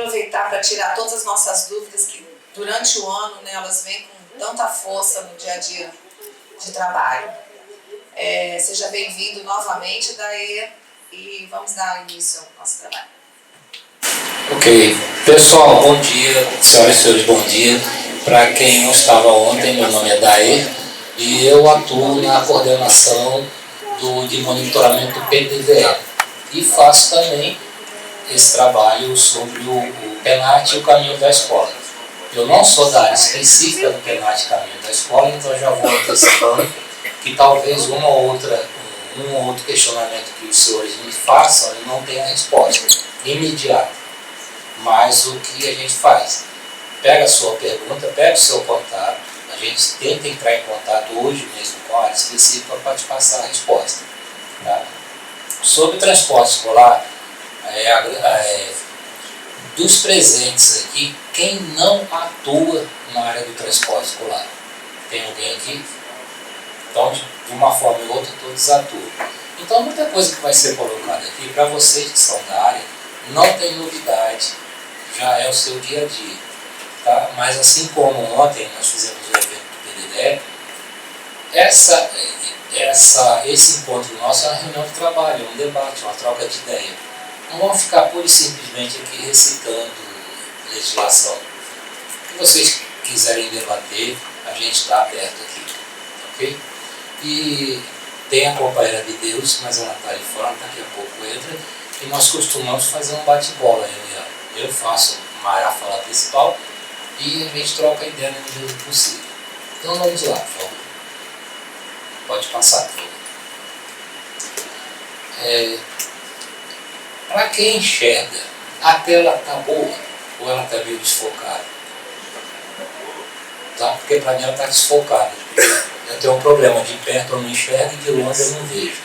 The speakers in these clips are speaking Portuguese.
aproveitar para tirar todas as nossas dúvidas que durante o ano, né, elas vêm com tanta força no dia a dia de trabalho. Seja bem-vindo novamente, Daê, e vamos dar início ao nosso trabalho. Ok. Pessoal, bom dia. Senhoras e senhores, bom dia. Para quem não estava ontem, meu nome é Daê e eu atuo na coordenação de monitoramento do PDDE e faço também esse trabalho sobre o PENAT e o caminho da escola. Eu não sou da área específica do PENAT e caminho da escola, então já vou antecipando que talvez um ou outro questionamento que os senhores me façam eu não tenha resposta imediata. Mas o que a gente faz? Pega a sua pergunta, pega o seu contato, a gente tenta entrar em contato hoje mesmo com a área específica para te passar a resposta. Tá? Sobre o transporte escolar, dos presentes aqui, quem não atua na área do transporte escolar? Tem alguém aqui? Então, de uma forma ou outra, todos atuam. Então, muita coisa que vai ser colocada aqui, para vocês que são da área, não tem novidade, já é o seu dia a dia. Tá? Mas assim como ontem nós fizemos o evento do PDDE, esse encontro nosso é uma reunião de trabalho, um debate, uma troca de ideia. Não vamos ficar pura e simplesmente aqui recitando legislação. O que vocês quiserem debater, a gente está aberto aqui. Ok? E tem a companheira de Deus, mas ela está ali fora, daqui a pouco entra, e nós costumamos fazer um bate-bola. Eu faço a fala principal e a gente troca a ideia no nível possível. Então vamos lá, por favor. Pode passar, por favor. Para quem enxerga, a tela está boa ou ela está meio desfocada? Tá? Porque para mim ela está desfocada. Eu tenho um problema, de perto eu não enxergo e de longe eu não vejo.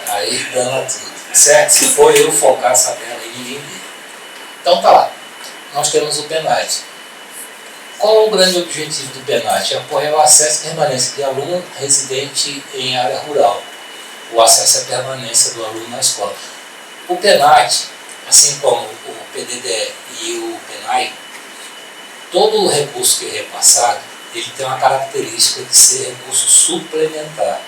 Aí dana tudo. Certo? Se for eu focar essa tela aí, ninguém vê. Então tá lá. Nós temos o PENAT. Qual o grande objetivo do PENAT? É apoiar o acesso e permanência de aluno residente em área rural. O acesso e a permanência do aluno na escola. O PENAT, assim como o PDDE e o PENAI, todo o recurso que é repassado, ele tem uma característica de ser recurso suplementar.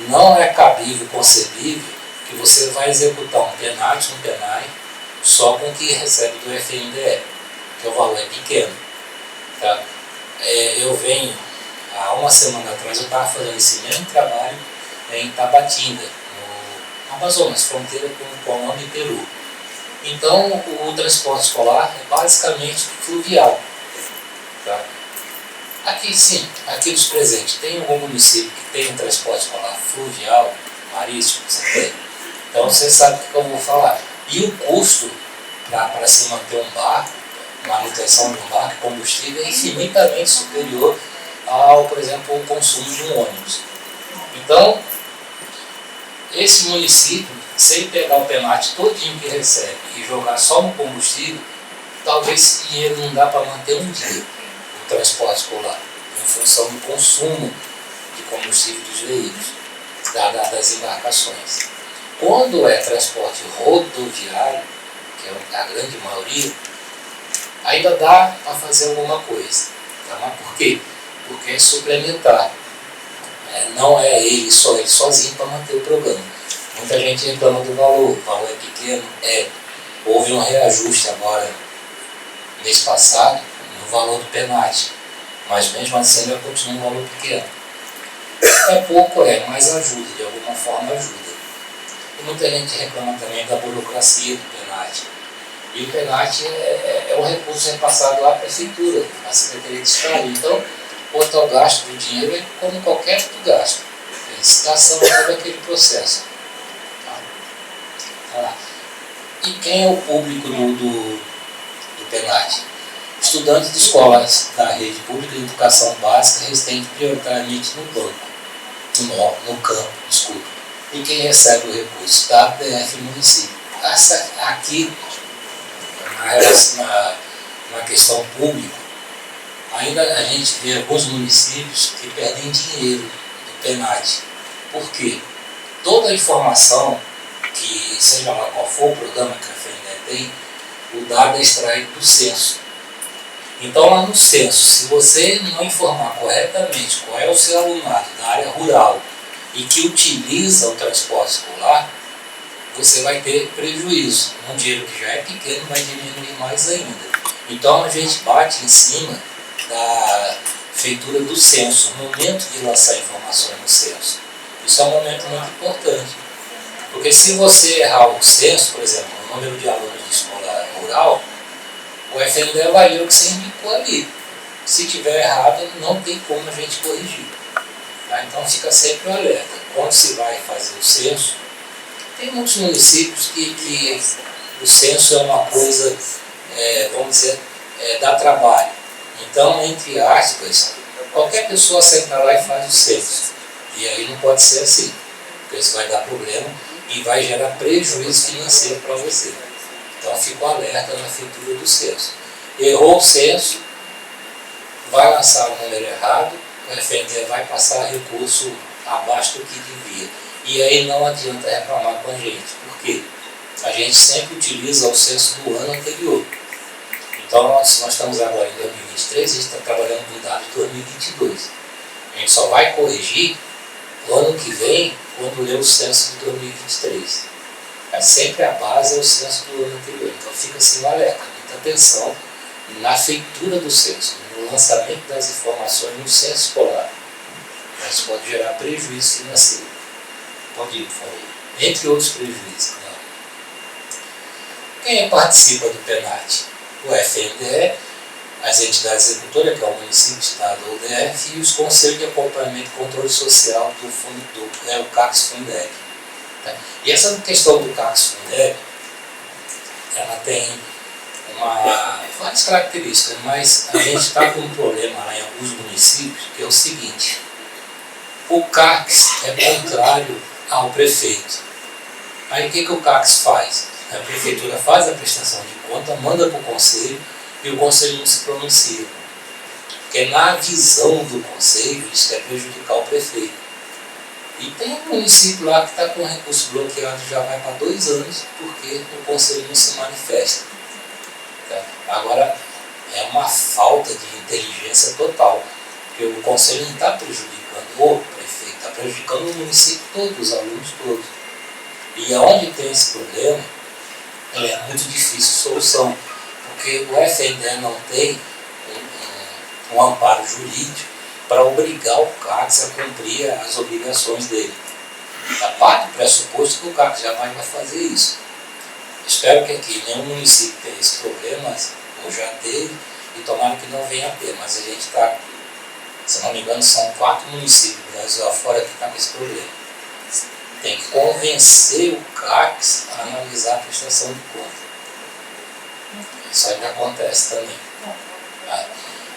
Não é cabível, concebível, que você vai executar um PENAT, um PENAI, só com o que recebe do FNDE, que o valor é pequeno. Tá? Eu venho, há uma semana atrás, eu estava fazendo esse mesmo trabalho em Tabatinga, no Amazonas, fronteira com Colômbia e Peru. Então, o transporte escolar é basicamente fluvial. Tá? Aqui sim, aqui dos presentes, tem algum município que tem um transporte escolar fluvial, marítimo, você tem? Então você sabe o que eu vou falar. E o custo para se manter um barco, manutenção de um barco, combustível, é infinitamente superior ao, por exemplo, o consumo de um ônibus. Então, esse município, se ele pegar o PENAT todinho que recebe e jogar só no combustível, talvez esse dinheiro não dá para manter um dia o transporte escolar, em função do consumo de combustível dos veículos, das embarcações. Quando é transporte rodoviário, que é a grande maioria, ainda dá para fazer alguma coisa. Tá? Mas por quê? Porque é suplementar. Não é ele sozinho para manter o programa. Muita gente reclama do valor, o valor é pequeno. Houve um reajuste agora, mês passado, no valor do PENAT, mas mesmo assim ainda continua um valor pequeno. É pouco, mas ajuda, de alguma forma ajuda. E muita gente reclama também da burocracia do PENAT. E o PENAT é um recurso repassado à prefeitura, à Secretaria de Estado. Então, quanto ao gasto do dinheiro, é como qualquer outro gasto. É licitação, todo aquele processo. Tá? E quem é o público do PENAT? Estudantes de escolas da rede pública de educação básica residentes prioritariamente no campo, desculpa. E quem recebe o recurso? Da DF município. Aqui, na questão pública, ainda a gente vê alguns municípios que perdem dinheiro do PENAT. Por quê? Toda a informação, que seja lá qual for o programa que a FNDE tem, O dado é extraído do censo. Então, lá no censo, se você não informar corretamente qual é o seu alunado da área rural e que utiliza o transporte escolar, você vai ter prejuízo. Um dinheiro que já é pequeno vai diminuir mais ainda. Então, a gente bate em cima da feitura do censo, no momento de lançar informações no censo. Isso é um momento muito importante. Porque se você errar o censo, por exemplo, o número de alunos de escola rural, o FNDE vai ler o que você indicou ali. Se tiver errado, não tem como a gente corrigir. Tá? Então fica sempre o alerta. Quando se vai fazer o censo, tem muitos municípios que o censo é uma coisa, vamos dizer, dá trabalho. Então, entre aspas, qualquer pessoa senta lá e faz o censo. E aí não pode ser assim, porque isso vai dar problema e vai gerar prejuízo financeiro para você. Então fica o alerta na feitura do censo. Errou o censo, vai lançar o número errado, o FNDE vai passar recurso abaixo do que devia. E aí não adianta reclamar com a gente, porque a gente sempre utiliza o censo do ano anterior. Então nós estamos agora em 2023, a gente está trabalhando com dados de 2022. A gente só vai corrigir no ano que vem, quando ler o censo de 2023. Mas sempre a base é o censo do ano anterior. Então fica assim o alerta, muita atenção na feitura do censo, no lançamento das informações no censo escolar. Isso pode gerar prejuízo financeiro. Pode ir, por favor. Entre outros prejuízos, claro. Quem participa do PENAT? O FNDE, as entidades executoras, que é o município, estado ou DF, e os conselhos de acompanhamento e controle social do fundo, o CACS-Fundeb. E essa questão do CACS-Fundeb, ela tem várias características, mas a gente está com um problema lá em alguns municípios, que é o seguinte: o CACS é contrário ao prefeito. Aí o que o CACS faz? A prefeitura faz a prestação de conta, manda para o conselho e o conselho não se pronuncia. Porque na visão do conselho isso quer prejudicar o prefeito. E tem um município lá que está com o recurso bloqueado já vai para 2 anos porque o conselho não se manifesta. Tá? Agora, é uma falta de inteligência total, porque o conselho não está prejudicando o prefeito, está prejudicando o município todo, os alunos todos. E onde tem esse problema, é muito difícil a solução, porque o FNDE não tem um amparo jurídico para obrigar o CACS a cumprir as obrigações dele. A parte do pressuposto que o CACS jamais vai fazer isso. Espero que aqui nenhum município tenha esse problema, ou já teve, e tomara que não venha a ter, mas a gente está, se não me engano, são 4 municípios do Brasil afora que estão com esse problema. Tem que convencer o CACS a analisar a prestação de conta. Isso ainda acontece também.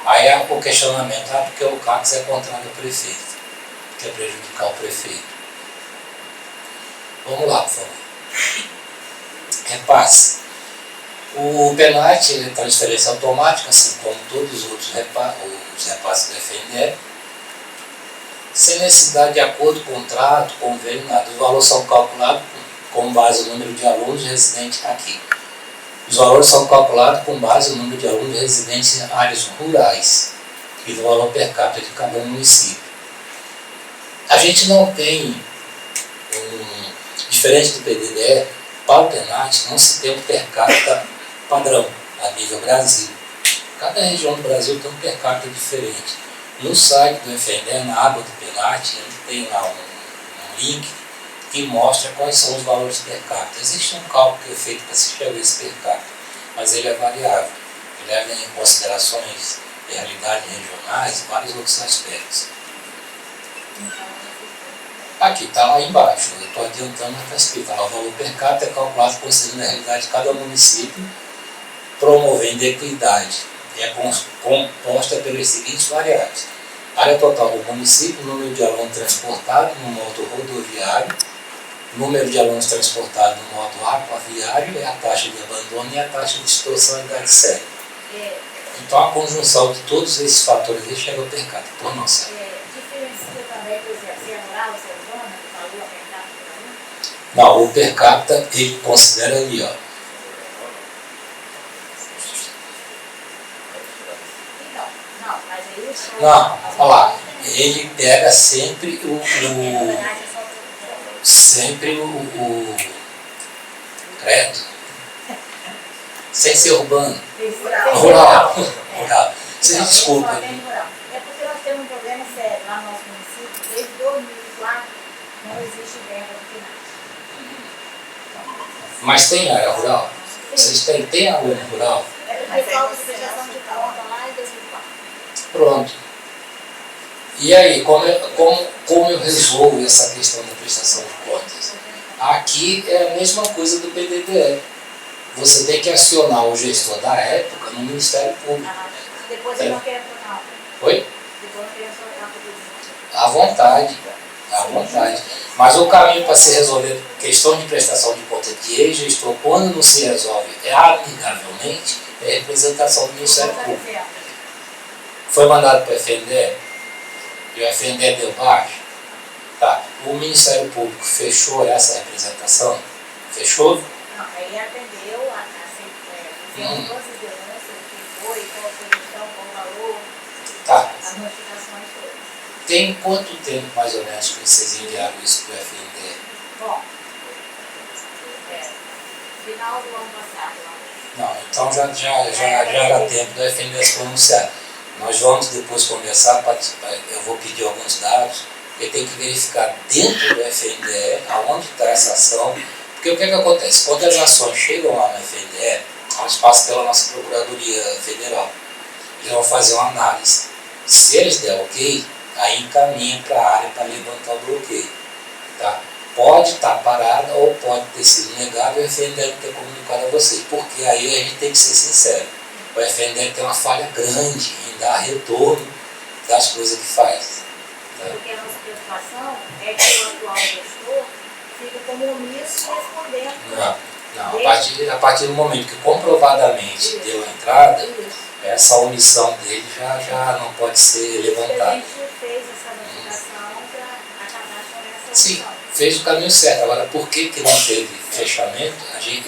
Aí há o questionamento, porque o CACS é contrário ao prefeito, quer prejudicar o prefeito. Vamos lá, por favor. Repasse. O PENAT é transferência automática, assim como todos os outros repasses do FNDE, sem necessidade de acordo, contrato, convênio, nada. Os valores são calculados com base no número de alunos residentes aqui. Os valores são calculados com base no número de alunos residentes em áreas rurais e do valor per capita de cada município. A gente não tem, diferente do PDDE, para o PENAT não se tem um per capita padrão a nível Brasil. Cada região do Brasil tem um per capita diferente. No site do FNDE, na aba do PENAT, a gente tem lá um link que mostra quais são os valores per capita. Existe um cálculo que é feito para se chegar a esse per capita, mas ele é variável. Ele leva em considerações de realidades regionais e vários outros aspectos. Aqui, está lá embaixo, eu estou adiantando, está escrito lá, o valor per capita é calculado considerando a realidade de cada município, promovendo equidade. É composta pelas seguintes variáveis: área total do município, número de alunos transportados no modo rodoviário, número de alunos transportados no modo aquaviário, é a taxa de abandono e a taxa de distorção e idade séria. Então a conjunção de todos esses fatores aí chega ao per capita, por nossa. Diferencia também, por exemplo, se é rural ou se é zona, que falou a per capita também? Não, o per capita ele considera ali, ó. Não, olha lá, ele pega sempre sempre o credo, sem ser urbano, rural. Você desculpa. É porque nós temos um problema sério lá no nosso município. Desde 2004 não existe verba do PNAD. Mas tem área rural? Vocês têm área rural? É porque falta prestação de conta lá em 2004. Pronto. E aí, como eu resolvo essa questão da prestação de contas? Aqui é a mesma coisa do PDDE. Você tem que acionar o gestor da época no Ministério Público. Depois eu não quero trocar. Oi? Depois eu não quero trocar por À vontade. À vontade. Mas o caminho para se resolver questão de prestação de conta de ex-gestor, quando não se resolve amigavelmente, é representação do Ministério Público. Foi mandado para o FNDE? E o FNDE deu baixo? Tá. O Ministério Público fechou essa representação? Fechou? Não, aí atendeu, fizemos todas as denúncias, o que foi, qual a sugestão, qual o valor, Tá. as notificações todas. Tem quanto tempo mais ou menos que vocês enviaram isso para o FNDE? Bom, final do ano passado. Não, então já era tempo do FNDE se pronunciar. Nós vamos depois conversar, eu vou pedir alguns dados, porque tem que verificar dentro do FNDE aonde está essa ação, porque o que acontece? Quando as ações chegam lá no FNDE, elas passam pela nossa Procuradoria Federal. Eles vão fazer uma análise. Se eles der ok, aí encaminha para a área para levantar o bloqueio. Tá? Pode estar parada ou pode ter sido negado e o FNDE não ter comunicado a vocês, porque aí a gente tem que ser sincero. O FNDE tem uma falha grande em dar retorno das coisas que faz. Tá? Porque a nossa preocupação é que o atual gestor fica como omisso respondendo. Não, a partir do momento que comprovadamente deu a entrada, essa omissão dele já não pode ser levantada. A gente fez essa notificação para acabar com essa Sim, fez o caminho certo. Agora, por que não teve fechamento? Aqui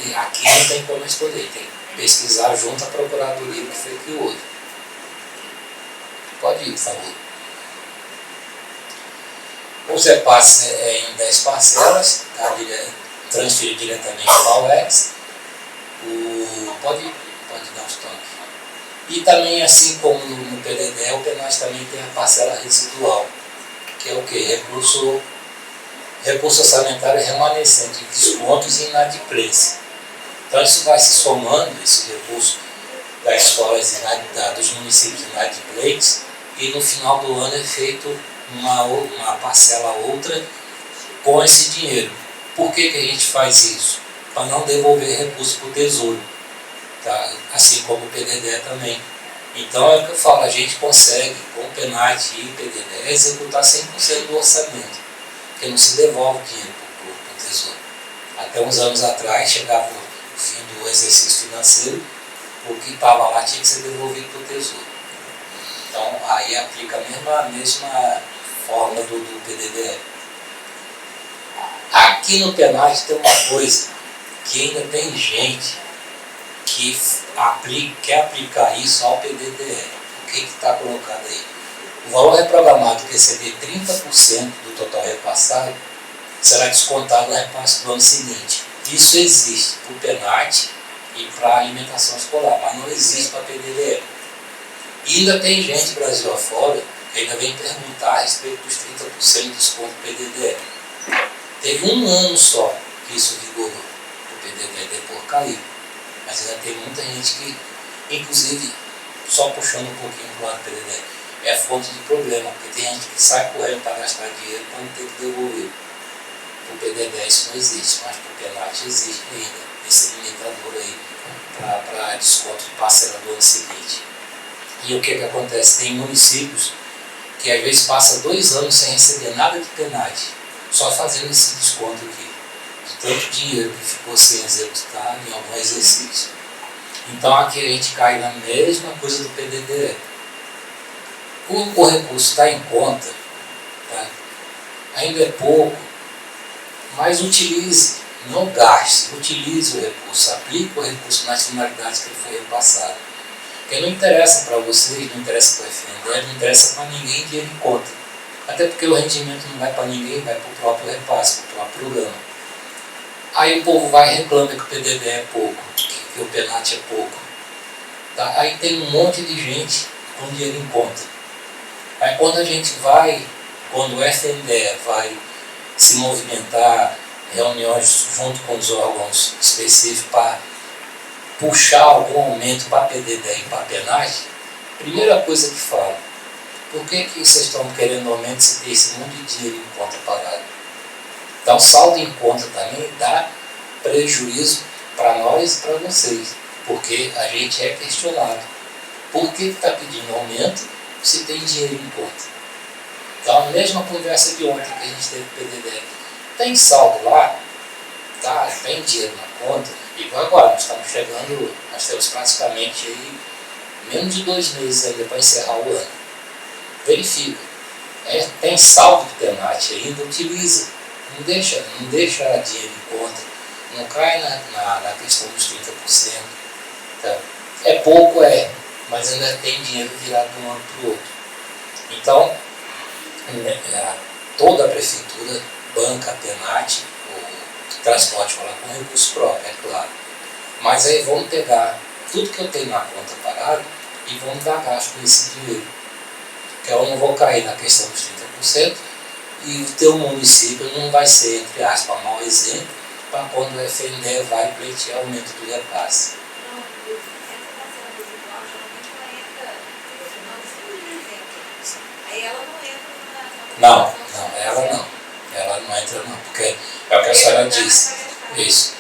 não tem como responder. Tem que pesquisar junto à Procuradoria que foi que houve. Pode ir, por favor. O repasse é em 10 parcelas, tá? Transferido diretamente para a UEX. Pode dar os toques. E também, assim como no PDD, o PENAD também tem a parcela residual, que é o quê? Recurso orçamentário remanescente, descontos e inadimplência. Então isso vai se somando, esse recurso das escolas dos municípios inadimplentes, e no final do ano é feito uma parcela outra com esse dinheiro. Por que a gente faz isso? Para não devolver recurso para o Tesouro, tá? Assim como o PDD também. Então é o que eu falo, a gente consegue, com o PENAD e o PDD, executar 100% do orçamento, porque não se devolve dinheiro para o Tesouro. Até uns anos atrás, chegava o fim do exercício financeiro, o que estava lá tinha que ser devolvido para o Tesouro. Então aí aplica a mesma forma do PDD. Aqui no PENAD tem uma coisa que ainda tem gente que quer aplicar isso ao PDDE. O que está colocado aí? O valor reprogramado de receber 30% do total repassado será descontado no repasse do ano seguinte. Isso existe para o PENAD e para a alimentação escolar, mas não existe para a PDDE. E ainda tem gente Brasil afora que ainda vem perguntar a respeito dos 30% de desconto do PDDE. Teve um ano só que isso vigorou, o PDDE depois caiu. Mas ainda tem muita gente que, inclusive, só puxando um pouquinho para o lado do PDDE, é fonte de problema, porque tem gente que sai correndo para gastar dinheiro para não ter que devolver. Para o PDDE isso não existe, mas para o PENAD existe ainda esse limitador aí para desconto de parcela do ano seguinte. E o que acontece? Tem municípios que às vezes passa 2 anos sem receber nada de PENAD, só fazendo esse desconto aqui, de tanto dinheiro que ficou sem executar em algum exercício. Então aqui a gente cai na mesma coisa do PDDE. O recurso está em conta, tá? Ainda é pouco, mas utilize, não gaste, utilize o recurso, aplique o recurso nas finalidades que ele foi repassado. Porque não interessa para vocês, não interessa para o FNDE, não interessa para ninguém dinheiro em conta. Até porque o rendimento não vai para ninguém, vai para o próprio repasse, para o próprio programa. Aí o povo vai e reclama que o PDD é pouco, que o PENAT é pouco. Tá? Aí tem um monte de gente com dinheiro em conta. Aí quando a gente vai, quando o FNDE vai se movimentar, reuniões junto com os órgãos específicos para puxar algum aumento para PDD e para PENAT, primeira coisa que fala, por que vocês estão querendo aumento se tem esse monte de dinheiro em conta parado? Então saldo em conta também dá prejuízo para nós e para vocês, porque a gente é questionado. Por que está pedindo aumento se tem dinheiro em conta? Então a mesma conversa de ontem que a gente teve com o PDD, tem saldo lá, tá? Tem dinheiro na conta, e agora nós estamos chegando, nós temos praticamente aí menos de 2 meses ainda para encerrar o ano. Verifica. Tem saldo de PENAT ainda, utiliza. Não deixa dinheiro em conta. Não cai na questão dos 30%. Tá? É pouco, mas ainda tem dinheiro virado de um ano para o outro. Então, toda a prefeitura banca a PENAT, o transporte escolar com recurso próprio, é claro. Mas aí vamos pegar tudo que eu tenho na conta parada e vamos dar gasto com esse dinheiro. Porque eu não vou cair na questão dos 30% e o teu município não vai ser, entre aspas, mau exemplo para quando o FNDE vai pleitear aumento do repasse. Não, ela não entra não, porque é o que a senhora disse, isso.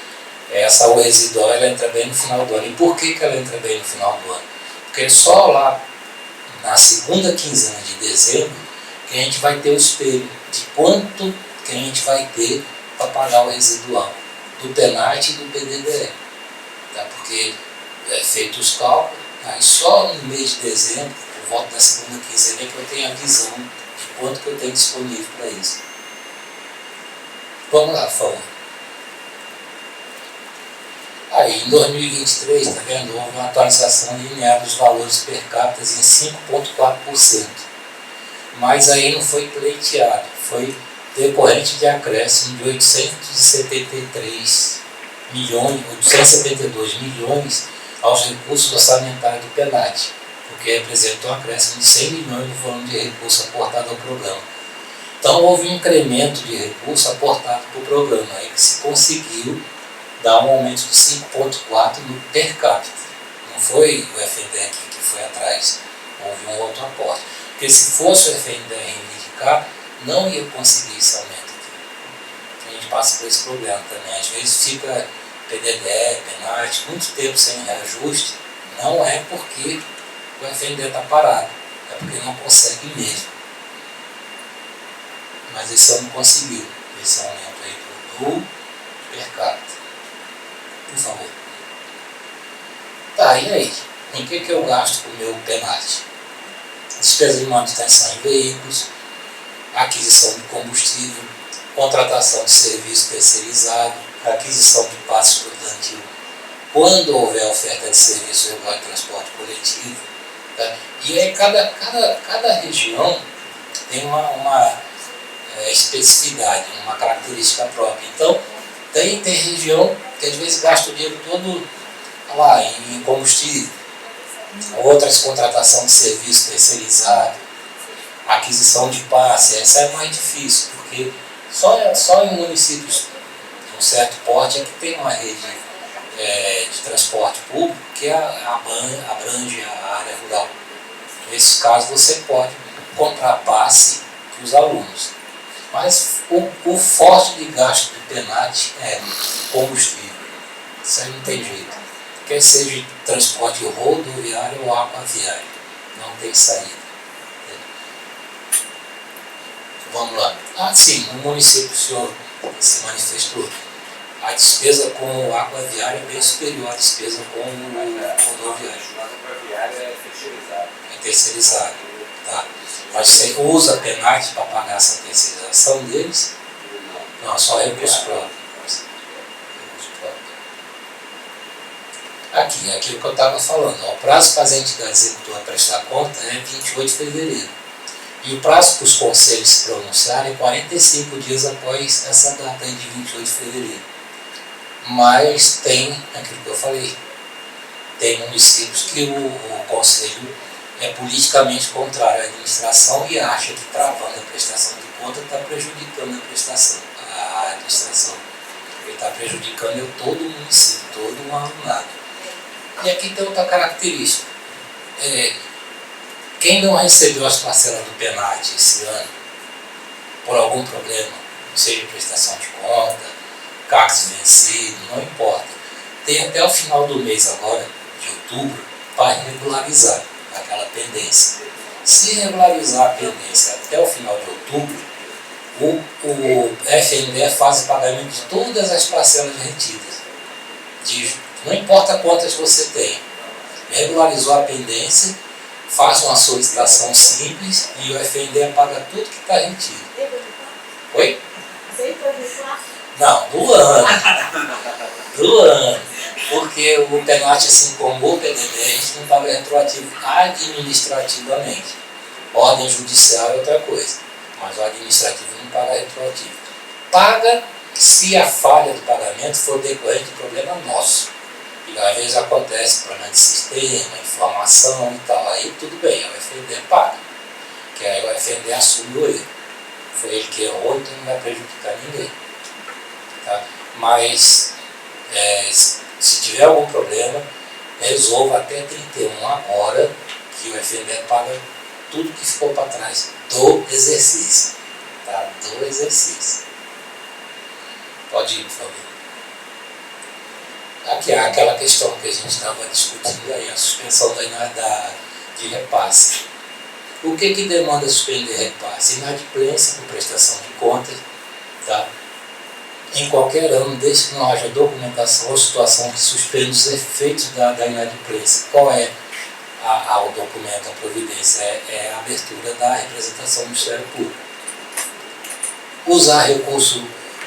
Essa o residual ela entra bem no final do ano. E por que ela entra bem no final do ano? Porque só lá na segunda quinzena de dezembro que a gente vai ter o espelho de quanto que a gente vai ter para pagar o residual do PENAT e do PDDE. Tá? Porque é feito os cálculos, aí só no mês de dezembro, por volta da segunda quinzena, que eu tenho a visão de quanto que eu tenho disponível para isso. Vamos lá, Fábio. Aí, em 2023, está vendo, houve uma atualização linear dos valores per capita em 5,4%. Mas aí não foi pleiteado, foi decorrente de acréscimo de 872 milhões aos recursos orçamentários do PENAT, porque representou um acréscimo de 100 milhões no volume de recursos aportado ao programa. Então houve um incremento de recursos aportado para o programa, aí que se conseguiu dar um aumento de 5,4% no per capita. Não foi o FNDE aqui que foi atrás, houve um outro aporte. Porque se fosse o FNDE reivindicar, não ia conseguir esse aumento aqui. A gente passa por esse problema também. Às vezes fica PDD, PENAT, muito tempo sem reajuste, não é porque o FNDE está parado, é porque não consegue mesmo. Mas esse ano conseguiu, esse aumento aí do per capita. Por favor. Tá, e aí? Em que eu gasto com o meu PENAT? Despesa de manutenção em veículos, aquisição de combustível, contratação de serviço terceirizado, aquisição de passe estudantil, quando houver oferta de serviço regular de transporte coletivo. Tá? E aí cada região tem uma especificidade, uma característica própria. Então, tem região que às vezes gasta o dinheiro todo lá em combustível, outras contratação de serviço terceirizado, aquisição de passe, essa é mais difícil, porque só em municípios de um certo porte é que tem uma rede de transporte público que abrange a área rural. Nesses casos você pode comprar passe para os alunos. Mas o forte de gasto do PENAT é combustível. Isso aí não tem jeito. Quer seja transporte rodoviário ou aquaviário. Não tem saída. Vamos lá. Sim, no município o senhor se manifestou. A despesa com o aquaviário é bem superior à despesa com o rodoviário. O aquaviário é terceirizado. É terceirizado. Tá. Mas você usa PENAT para pagar essa terceirização deles? Não, só recurso próprio. aqui, é aquilo que eu estava falando. O prazo para as entidades executoras prestar conta é 28 de fevereiro. E o prazo para os conselhos se pronunciarem é 45 dias após essa data aí de 28 de fevereiro. Mas tem aquilo que eu falei. Tem municípios que o conselho é politicamente contrário à administração e acha que travando a prestação de conta está prejudicando a administração. Ele está prejudicando todo o município, todo o alunado. E aqui tem outra característica. Quem não recebeu as parcelas do PENAT esse ano, por algum problema, seja prestação de conta, CACS vencido, não importa, tem até o final do mês agora, de outubro, para regularizar aquela pendência. Se regularizar a pendência até o final de outubro, o FNDE faz o pagamento de todas as parcelas retidas. Não importa quantas você tem. Regularizou a pendência, faz uma solicitação simples e o FNDE paga tudo que está retido. Oi? Não, do ano. Do ano. Porque o PENAT, assim como o PDD, a gente não paga retroativo administrativamente. Ordem judicial é outra coisa, mas o administrativo não paga retroativo. Paga se a falha do pagamento for decorrente de problema nosso. E às vezes acontece problema de sistema, informação e tal. Aí tudo bem, o FNDE paga. Que aí o FNDE assume o erro. Foi ele que errou, então não vai prejudicar ninguém. Tá? Mas se tiver algum problema, resolva até 31 agora, que o FNDE paga tudo que ficou para trás do exercício. Tá? Do exercício. Pode ir, por favor. Aqui é aquela questão que a gente estava discutindo aí, a suspensão de repasse. O que demanda suspender repasse? Inadimplência com prestação de contas, tá? Em qualquer ano, desde que não haja documentação ou situação que suspende os efeitos da inadimplência. Qual é o documento, a providência? É a abertura da representação do Ministério Público. Usar recurso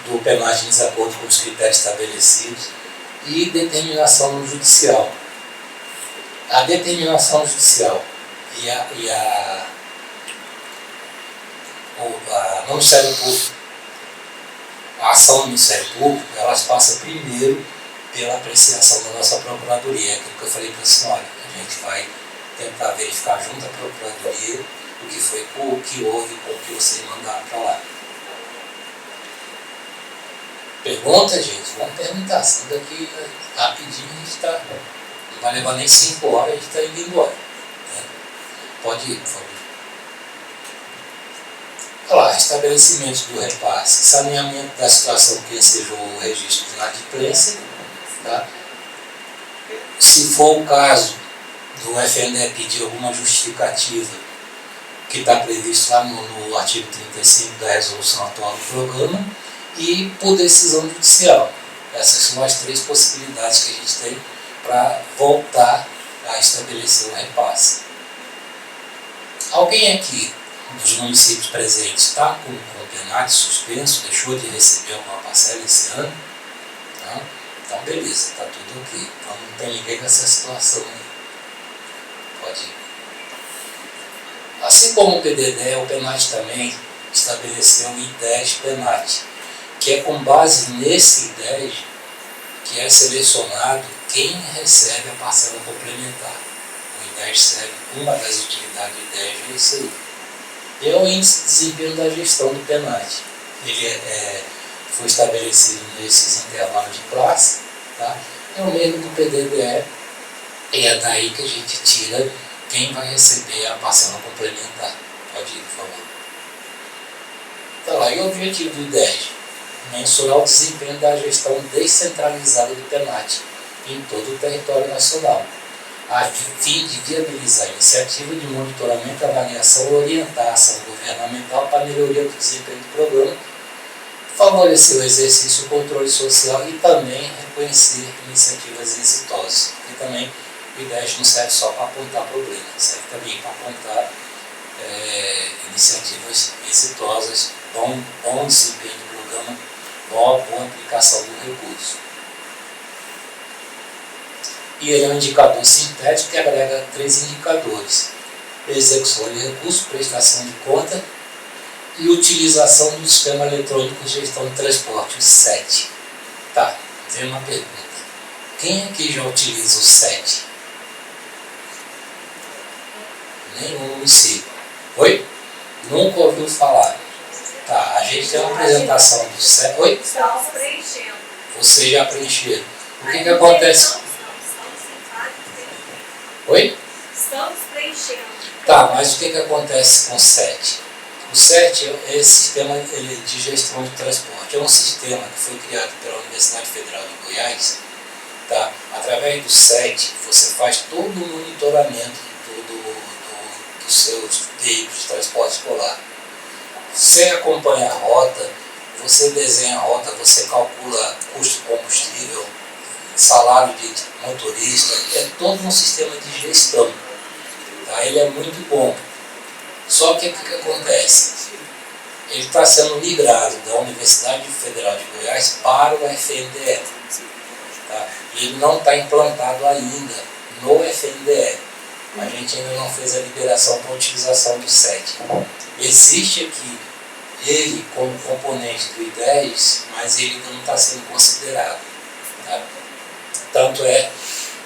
do PENAT em desacordo com os critérios estabelecidos e determinação no judicial. A determinação judicial no Ministério Público, a ação do Ministério Público, elas passam primeiro pela apreciação da nossa Procuradoria. É aquilo que eu falei para a senhora. A gente vai tentar verificar junto à Procuradoria o que houve com o que vocês mandaram para lá. Pergunta, gente? Vamos perguntar. Sendo aqui rapidinho, a gente está. Não vai levar nem 5 horas, a gente está indo embora. Né? Pode ir, por favor. Olha lá, estabelecimento do repasse, saneamento da situação que ensejou o registro de inadimplência. Tá? Se for o caso do FNDE pedir alguma justificativa que está previsto lá no artigo 35 da resolução atual do programa, e por decisão judicial. Essas são as 3 possibilidades que a gente tem para voltar a estabelecer o repasse. Alguém aqui dos municípios presentes está com o PENAT suspenso, deixou de receber alguma parcela esse ano? Não? Então beleza, está tudo ok. Então não tem ninguém nessa situação aí. Pode ir. Assim como o PDD, o PENAT também estabeleceu o I10 PENAT, que é com base nesse I10 que é selecionado quem recebe a parcela complementar. O I10 serve, uma das utilidades do I10 é isso aí. É o índice de desempenho da gestão do PENAT. Ele foi estabelecido nesses intervalos de classe, tá? É o mesmo do PDDE, e é daí que a gente tira quem vai receber a parcela complementar. Pode ir, por favor. Então lá, e o objetivo do I10? Mensurar o desempenho da gestão descentralizada do PENAT em todo o território nacional, a fim de viabilizar a iniciativa de monitoramento, avaliação e orientar a ação governamental para a melhoria do desempenho do programa, favorecer o exercício do controle social e também reconhecer iniciativas exitosas. Porque também o I10 não serve só para apontar problemas, serve também para apontar iniciativas exitosas, bom desempenho do programa, boa aplicação do recurso. E ele é um indicador sintético que agrega 3 indicadores: execução de recursos, prestação de conta e utilização do sistema eletrônico de gestão de transporte, o SET. Tá, tem uma pergunta. Quem aqui já utiliza o SET? Nenhum município. Oi? Nunca ouviu falar. Tá, a gente tem uma apresentação do SET. Oi? Estamos preenchendo. Você já preencheu. O que acontece? Oi? Estamos preenchendo. Tá, mas o que acontece com o SET? O SET é esse sistema de gestão de transporte. É um sistema que foi criado pela Universidade Federal de Goiás. Tá? Através do SET, você faz todo o monitoramento dos seus veículos de transporte escolar. Você acompanha a rota, você desenha a rota, você calcula custo de combustível, salário de motorista, é todo um sistema de gestão. Tá? Ele é muito bom. Só que o que acontece? Ele está sendo migrado da Universidade Federal de Goiás para o FNDE. Tá? Ele não está implantado ainda no FNDE. A gente ainda não fez a liberação para a utilização do SET. Existe aqui ele como componente do I10, mas ele ainda não está sendo considerado. Tá? Tanto é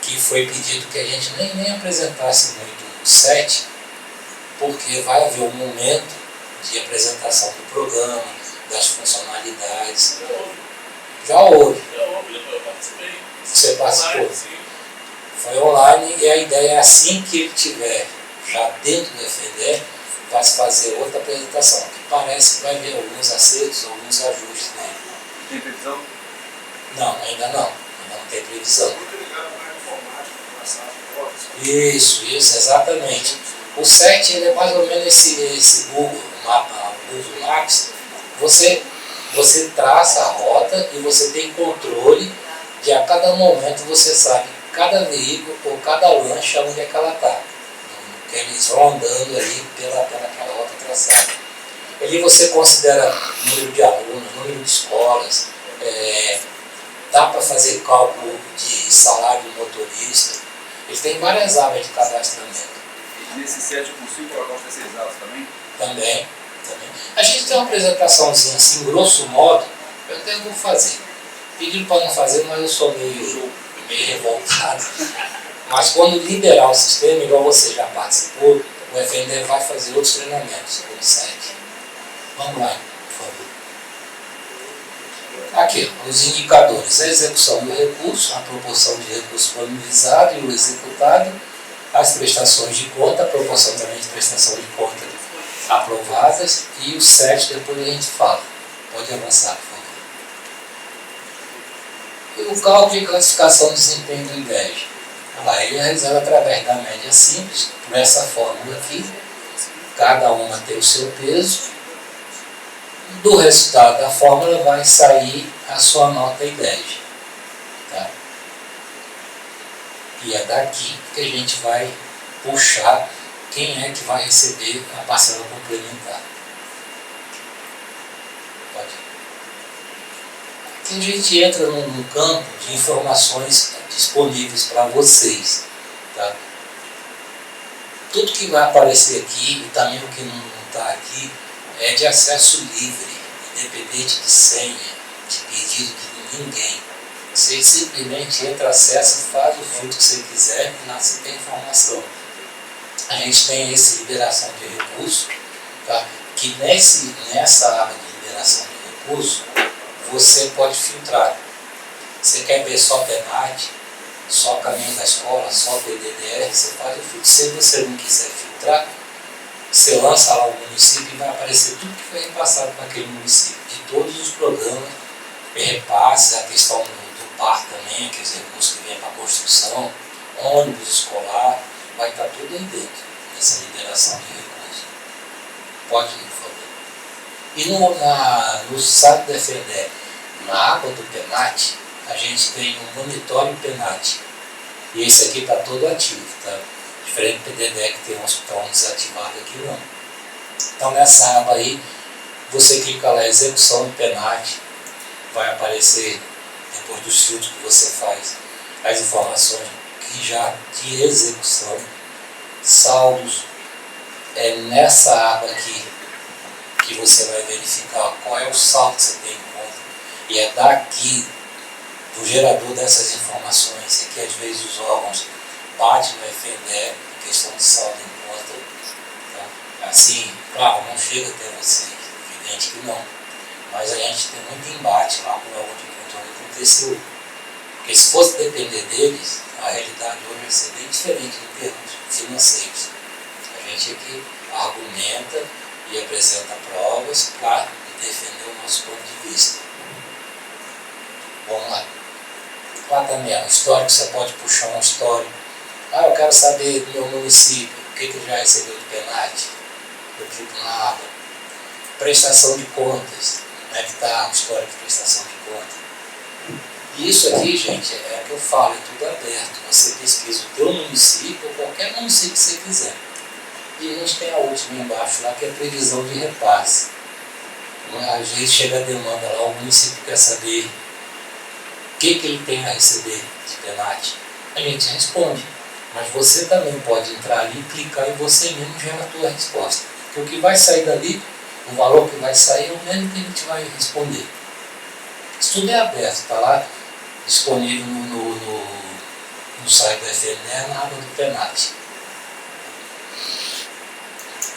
que foi pedido que a gente nem apresentasse muito o SET, porque vai haver um momento de apresentação do programa, das funcionalidades. Já houve. Eu participei. Você participou? Online, sim. Foi online e a ideia é assim que ele estiver já dentro do FNDE, vai se fazer outra apresentação, que parece que vai haver alguns acertos, alguns ajustes nele. Tem previsão? Não, ainda não tem previsão. Isso, exatamente. O SET ele é mais ou menos esse Google Maps. Você traça a rota e você tem controle de a cada momento você sabe cada veículo ou cada lancha onde é que ela está. Eles vão andando ali pelaquela rota traçada. Ali você considera número de alunos, número de escolas, dá para fazer cálculo de salário do motorista. Ele tem várias áreas de cadastramento. E nesse SET eu consigo colocar os terceirizados também? Também. A gente tem uma apresentaçãozinha assim, grosso modo, eu até vou fazer. Pediram para não fazer, mas eu sou meio revoltado. Mas quando liberar o sistema, igual você já participou, o FNDE vai fazer outros treinamentos com o SET. Vamos lá, por favor. Aqui, os indicadores: a execução do recurso, a proporção de recurso disponibilizado e o executado, as prestações de conta, a proporção também de prestação de conta aprovadas, e o SET depois a gente fala. Pode avançar, por favor. E o cálculo de classificação de desempenho do IDEG. Ele é realizado através da média simples, por essa fórmula aqui. Cada uma tem o seu peso. Do resultado da fórmula vai sair a sua nota IDEG. Tá? E é daqui que a gente vai puxar quem é que vai receber a parcela complementar. Pode ir. Aqui a gente entra num campo de informações disponíveis para vocês. Tá? Tudo que vai aparecer aqui, e também o que não está aqui, é de acesso livre, independente de senha, de pedido de ninguém. Você simplesmente entra, acessa, faz o filtro que você quiser e lá você tem informação. A gente tem esse liberação de recurso, tá? Que nessa aba de liberação de recurso, você pode filtrar. Você quer ver só PENAT, só caminho da escola, só PDDR, você faz o filtro. Se você não quiser filtrar, você lança lá o município e vai aparecer tudo que foi repassado para aquele município, de todos os programas, repasses, a questão do PAR também, aqueles recursos que vêm para a construção, ônibus escolar, vai estar tudo aí dentro, nessa liberação de recursos. Pode ir, por favor. E no site da FNDE, na aba do PENAT, a gente tem um monitório PENAT. E esse aqui está todo ativo, tá? Diferente do PDDE que tem uns que estão desativados aqui, não. Então nessa aba aí, você clica lá, execução do PENAT, vai aparecer, depois dos filtros que você faz, as informações e já de execução, saldos. É nessa aba aqui que você vai verificar qual é o saldo que você tem em conta. E é daqui, do gerador dessas informações, que às vezes os órgãos batem no FNDE, em questão de saldo em conta. Tá? Assim, claro, não chega até você, evidente que não. Mas a gente tem muito embate lá com o órgão de controle com o TCU. Porque se fosse depender deles, a realidade hoje vai ser bem diferente em termos financeiros. A gente aqui argumenta e apresenta provas para defender o nosso ponto de vista. Vamos lá. Lá também, o histórico, você pode puxar um histórico. Eu quero saber do meu município, o que já recebeu de penalti. Eu clico na aba. Prestação de contas. Como é que está o histórico de prestação de contas? E isso aqui, gente, é o que eu falo, é tudo aberto. Você pesquisa o teu município ou qualquer município que você quiser. E a gente tem a última embaixo lá, que é a previsão de repasse. Às vezes chega a demanda lá, o município quer saber o que ele tem a receber de penalti. A gente responde. Mas você também pode entrar ali, clicar e você mesmo gera a tua resposta. Porque o que vai sair dali, o valor que vai sair é o mesmo que a gente vai responder. Isso tudo é aberto, está lá disponível no site do FNDE, na aba do penalti.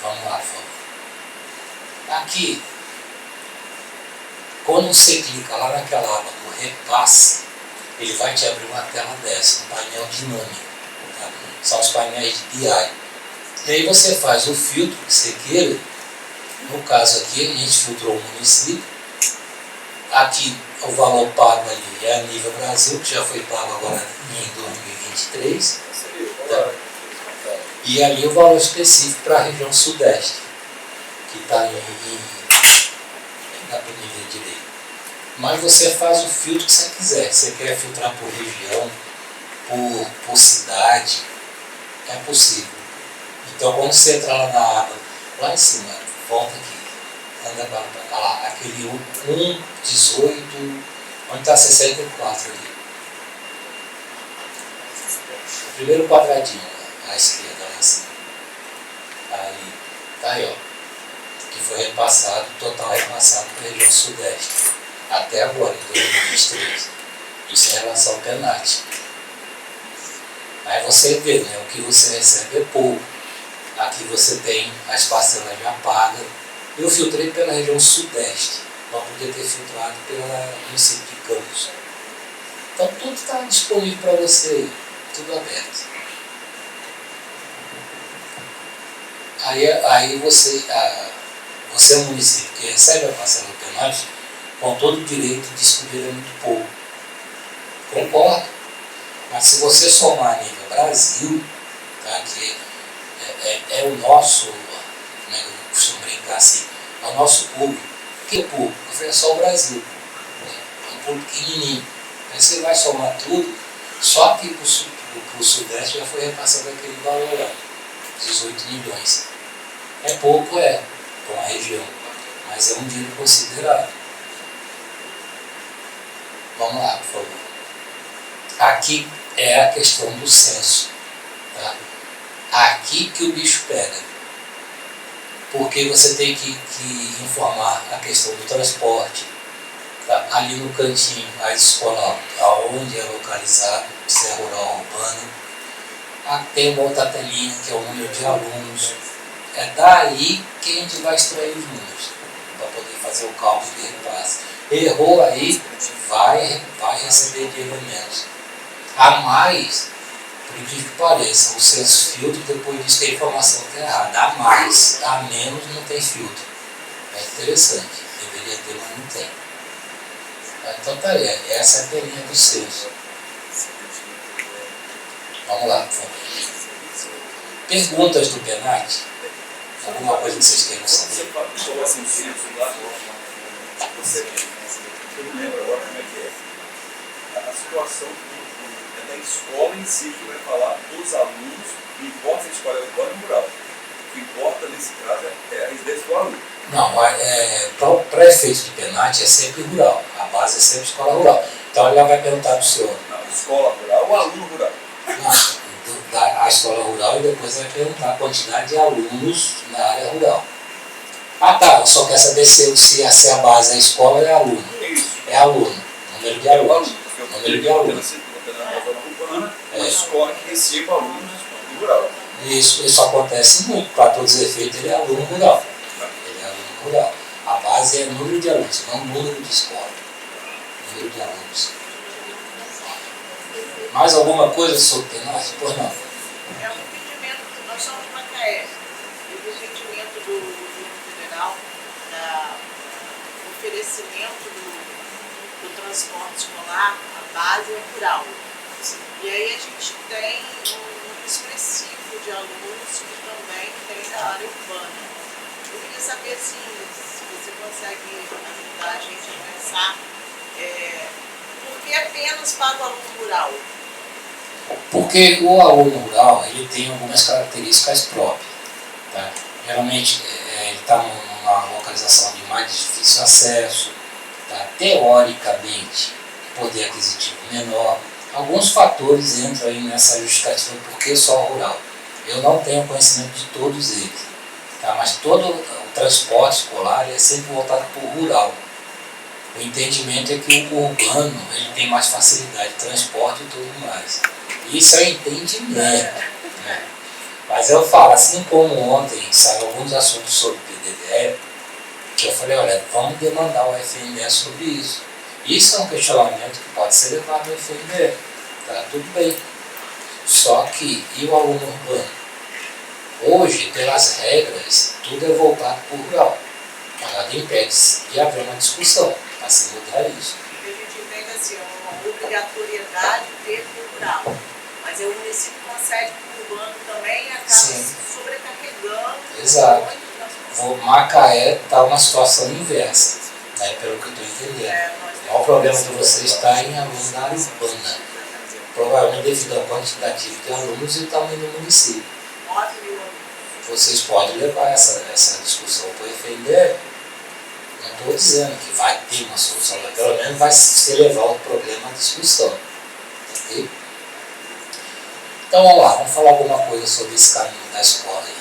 Vamos lá, por favor. Aqui, quando você clica lá naquela aba do repasse, ele vai te abrir uma tela dessa, um painel dinâmico. Tá? São os painéis de BI. E aí você faz o filtro que você queira. No caso aqui, a gente filtrou o município. Aqui, o valor pago ali é a nível Brasil, que já foi pago agora em 2023. Tá? E ali o valor específico para a região sudeste, que está dá para o nível direito. Mas você faz o filtro que você quiser. Você quer filtrar por região, por cidade, é possível. Então quando você entrar lá na aba, lá em cima, volta aqui, anda para cá lá, aquele 1,18, onde está 64 ali. O primeiro quadradinho, à esquerda, lá em cima. Aí, tá aí, ó. Que foi repassado, total repassado para a região sudeste. Até agora, em 2023. Isso em relação ao penalti. Aí você vê, né, o que você recebe é pouco. Aqui você tem as parcelas já pagas. Eu filtrei pela região sudeste, não podia ter filtrado pelo município de Campos. Então tudo está disponível para você, tudo aberto. Aí você é um município que recebe a parcela do penalti, com todo o direito de escolher muito pouco. Concordo? Mas se você somar a nível Brasil, tá, que é o nosso, né, eu costumo brincar assim, é o nosso público. O que é público? É só o Brasil. Né? É um público pequenininho. Aí você vai somar tudo, só que para o Sudeste já foi repassado aquele valor lá, 18 milhões. É pouco, para uma região, mas é um dinheiro considerável. Vamos lá, por favor. Aqui é a questão do censo. Tá? Aqui que o bicho pega. Porque você tem que informar a questão do transporte. Tá? Ali no cantinho, a escola, aonde é localizado, se é rural ou urbano. Tem uma outra telinha, que é o número de alunos. É daí que a gente vai extrair os números, para poder fazer o cálculo de repasse. Errou aí, vai receber dinheiro menos. A mais, por incrível que pareça, o censo filtro, depois diz que a informação está errada. A mais, a menos não tem filtro. É interessante, deveria ter, mas não tem. Então tá aí, essa é a telinha do censo. Vamos lá, por favor. Perguntas do penalti? Alguma coisa que vocês queiram saber? Você falou assim, o censo lá, eu não lembro agora como é que é. A situação da escola em si, que vai falar dos alunos, não importa se a escola é urbana ou rural. O que importa nesse caso é a residência do aluno. Não, para efeito de penalti é sempre rural. A base é sempre escola rural. Então ela vai perguntar para o senhor. Não, escola rural ou aluno rural? A escola rural, e depois vai perguntar a quantidade de alunos na área rural. Ah tá, só quer saber se a base da escola é aluno. Isso. É aluno, número de alunos. Número de alunos. Uma escola que receba alunos do rural. Isso acontece muito, para todos os efeitos ele é aluno rural. Ele é aluno rural. A base é número de alunos, não número de escola. Número de alunos. Mais alguma coisa sobre penagem? Pois não. É um impedimento, nós somos Macaé, e o impedimento do governo federal, do oferecimento do transporte escolar, a base é rural. E aí a gente tem um número expressivo de alunos que também tem da área urbana. Eu queria saber se você consegue ajudar a gente a pensar por que apenas para o aluno rural? Porque o aluno rural ele tem algumas características próprias. Tá? Geralmente ele está numa localização de mais difícil acesso, tá? Teoricamente poder aquisitivo menor. Alguns fatores entram aí nessa justificativa porque só rural. Eu não tenho conhecimento de todos eles, tá? Mas todo o transporte escolar é sempre voltado para o rural. O entendimento é que o urbano ele tem mais facilidade de transporte e tudo mais. Isso é entendimento. Né? Mas eu falo, assim como ontem saíram alguns assuntos sobre PDD, que eu falei, olha, vamos demandar o FNDE sobre isso. Isso é um questionamento que pode ser levado ao FNDE. Tá? Tudo bem. Só que, e o aluno urbano? Hoje, pelas regras, tudo é voltado para o rural. Nada impede de haver uma discussão para se mudar isso. A gente entende assim, uma obrigatoriedade de ter o rural. Mas o município concede para o urbano também e acaba sobrecarregando. Exato. O Macaé está uma situação inversa, né, pelo que eu estou entendendo. O maior problema de você está em alunos da área urbana. Provavelmente devido à quantidade de alunos e o tamanho do município. 9 mil alunos. Vocês podem levar essa discussão para o FNDE. Não estou dizendo que vai ter uma solução, mas pelo menos vai se levar o problema à discussão. Okay? Então vamos lá, vamos falar alguma coisa sobre esse caminho da escola aí.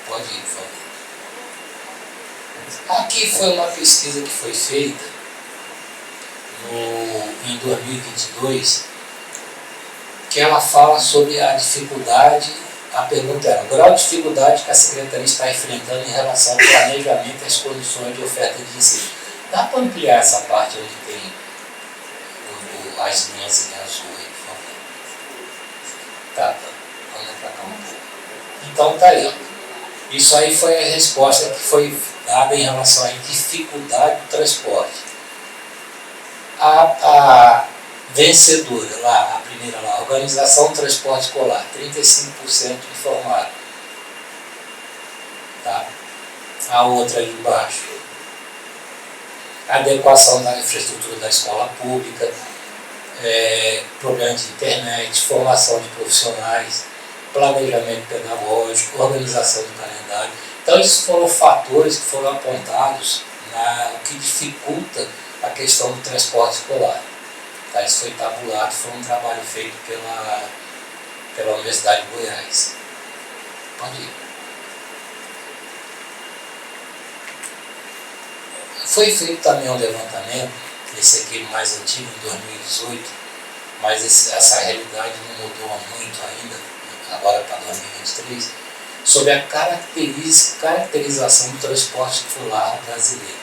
Pode ir, por favor. Aqui foi uma pesquisa que foi feita em 2022, que ela fala sobre a dificuldade, a pergunta era, o grau de dificuldade que a Secretaria está enfrentando em relação ao planejamento e às condições de oferta de ensino. Dá para ampliar essa parte onde tem as linhas em azul aí, por favor? Tá, anda para cá um pouco. Então tá aí, ó. Isso aí foi a resposta que foi dada em relação à dificuldade do transporte. A vencedora lá, a primeira lá, Organização do Transporte Escolar, 35% informado. Tá? A outra ali embaixo, adequação da infraestrutura da escola pública, problema de internet, formação de profissionais, planejamento pedagógico, organização do calendário. Então, esses foram fatores que foram apontados o que dificulta a questão do transporte escolar. Tá? Isso foi tabulado, foi um trabalho feito pela Universidade de Goiás. Pode ir. Foi feito também um levantamento, esse aqui mais antigo, em 2018, mas essa realidade não mudou muito ainda, agora para 2023, sobre a caracterização do transporte escolar brasileiro.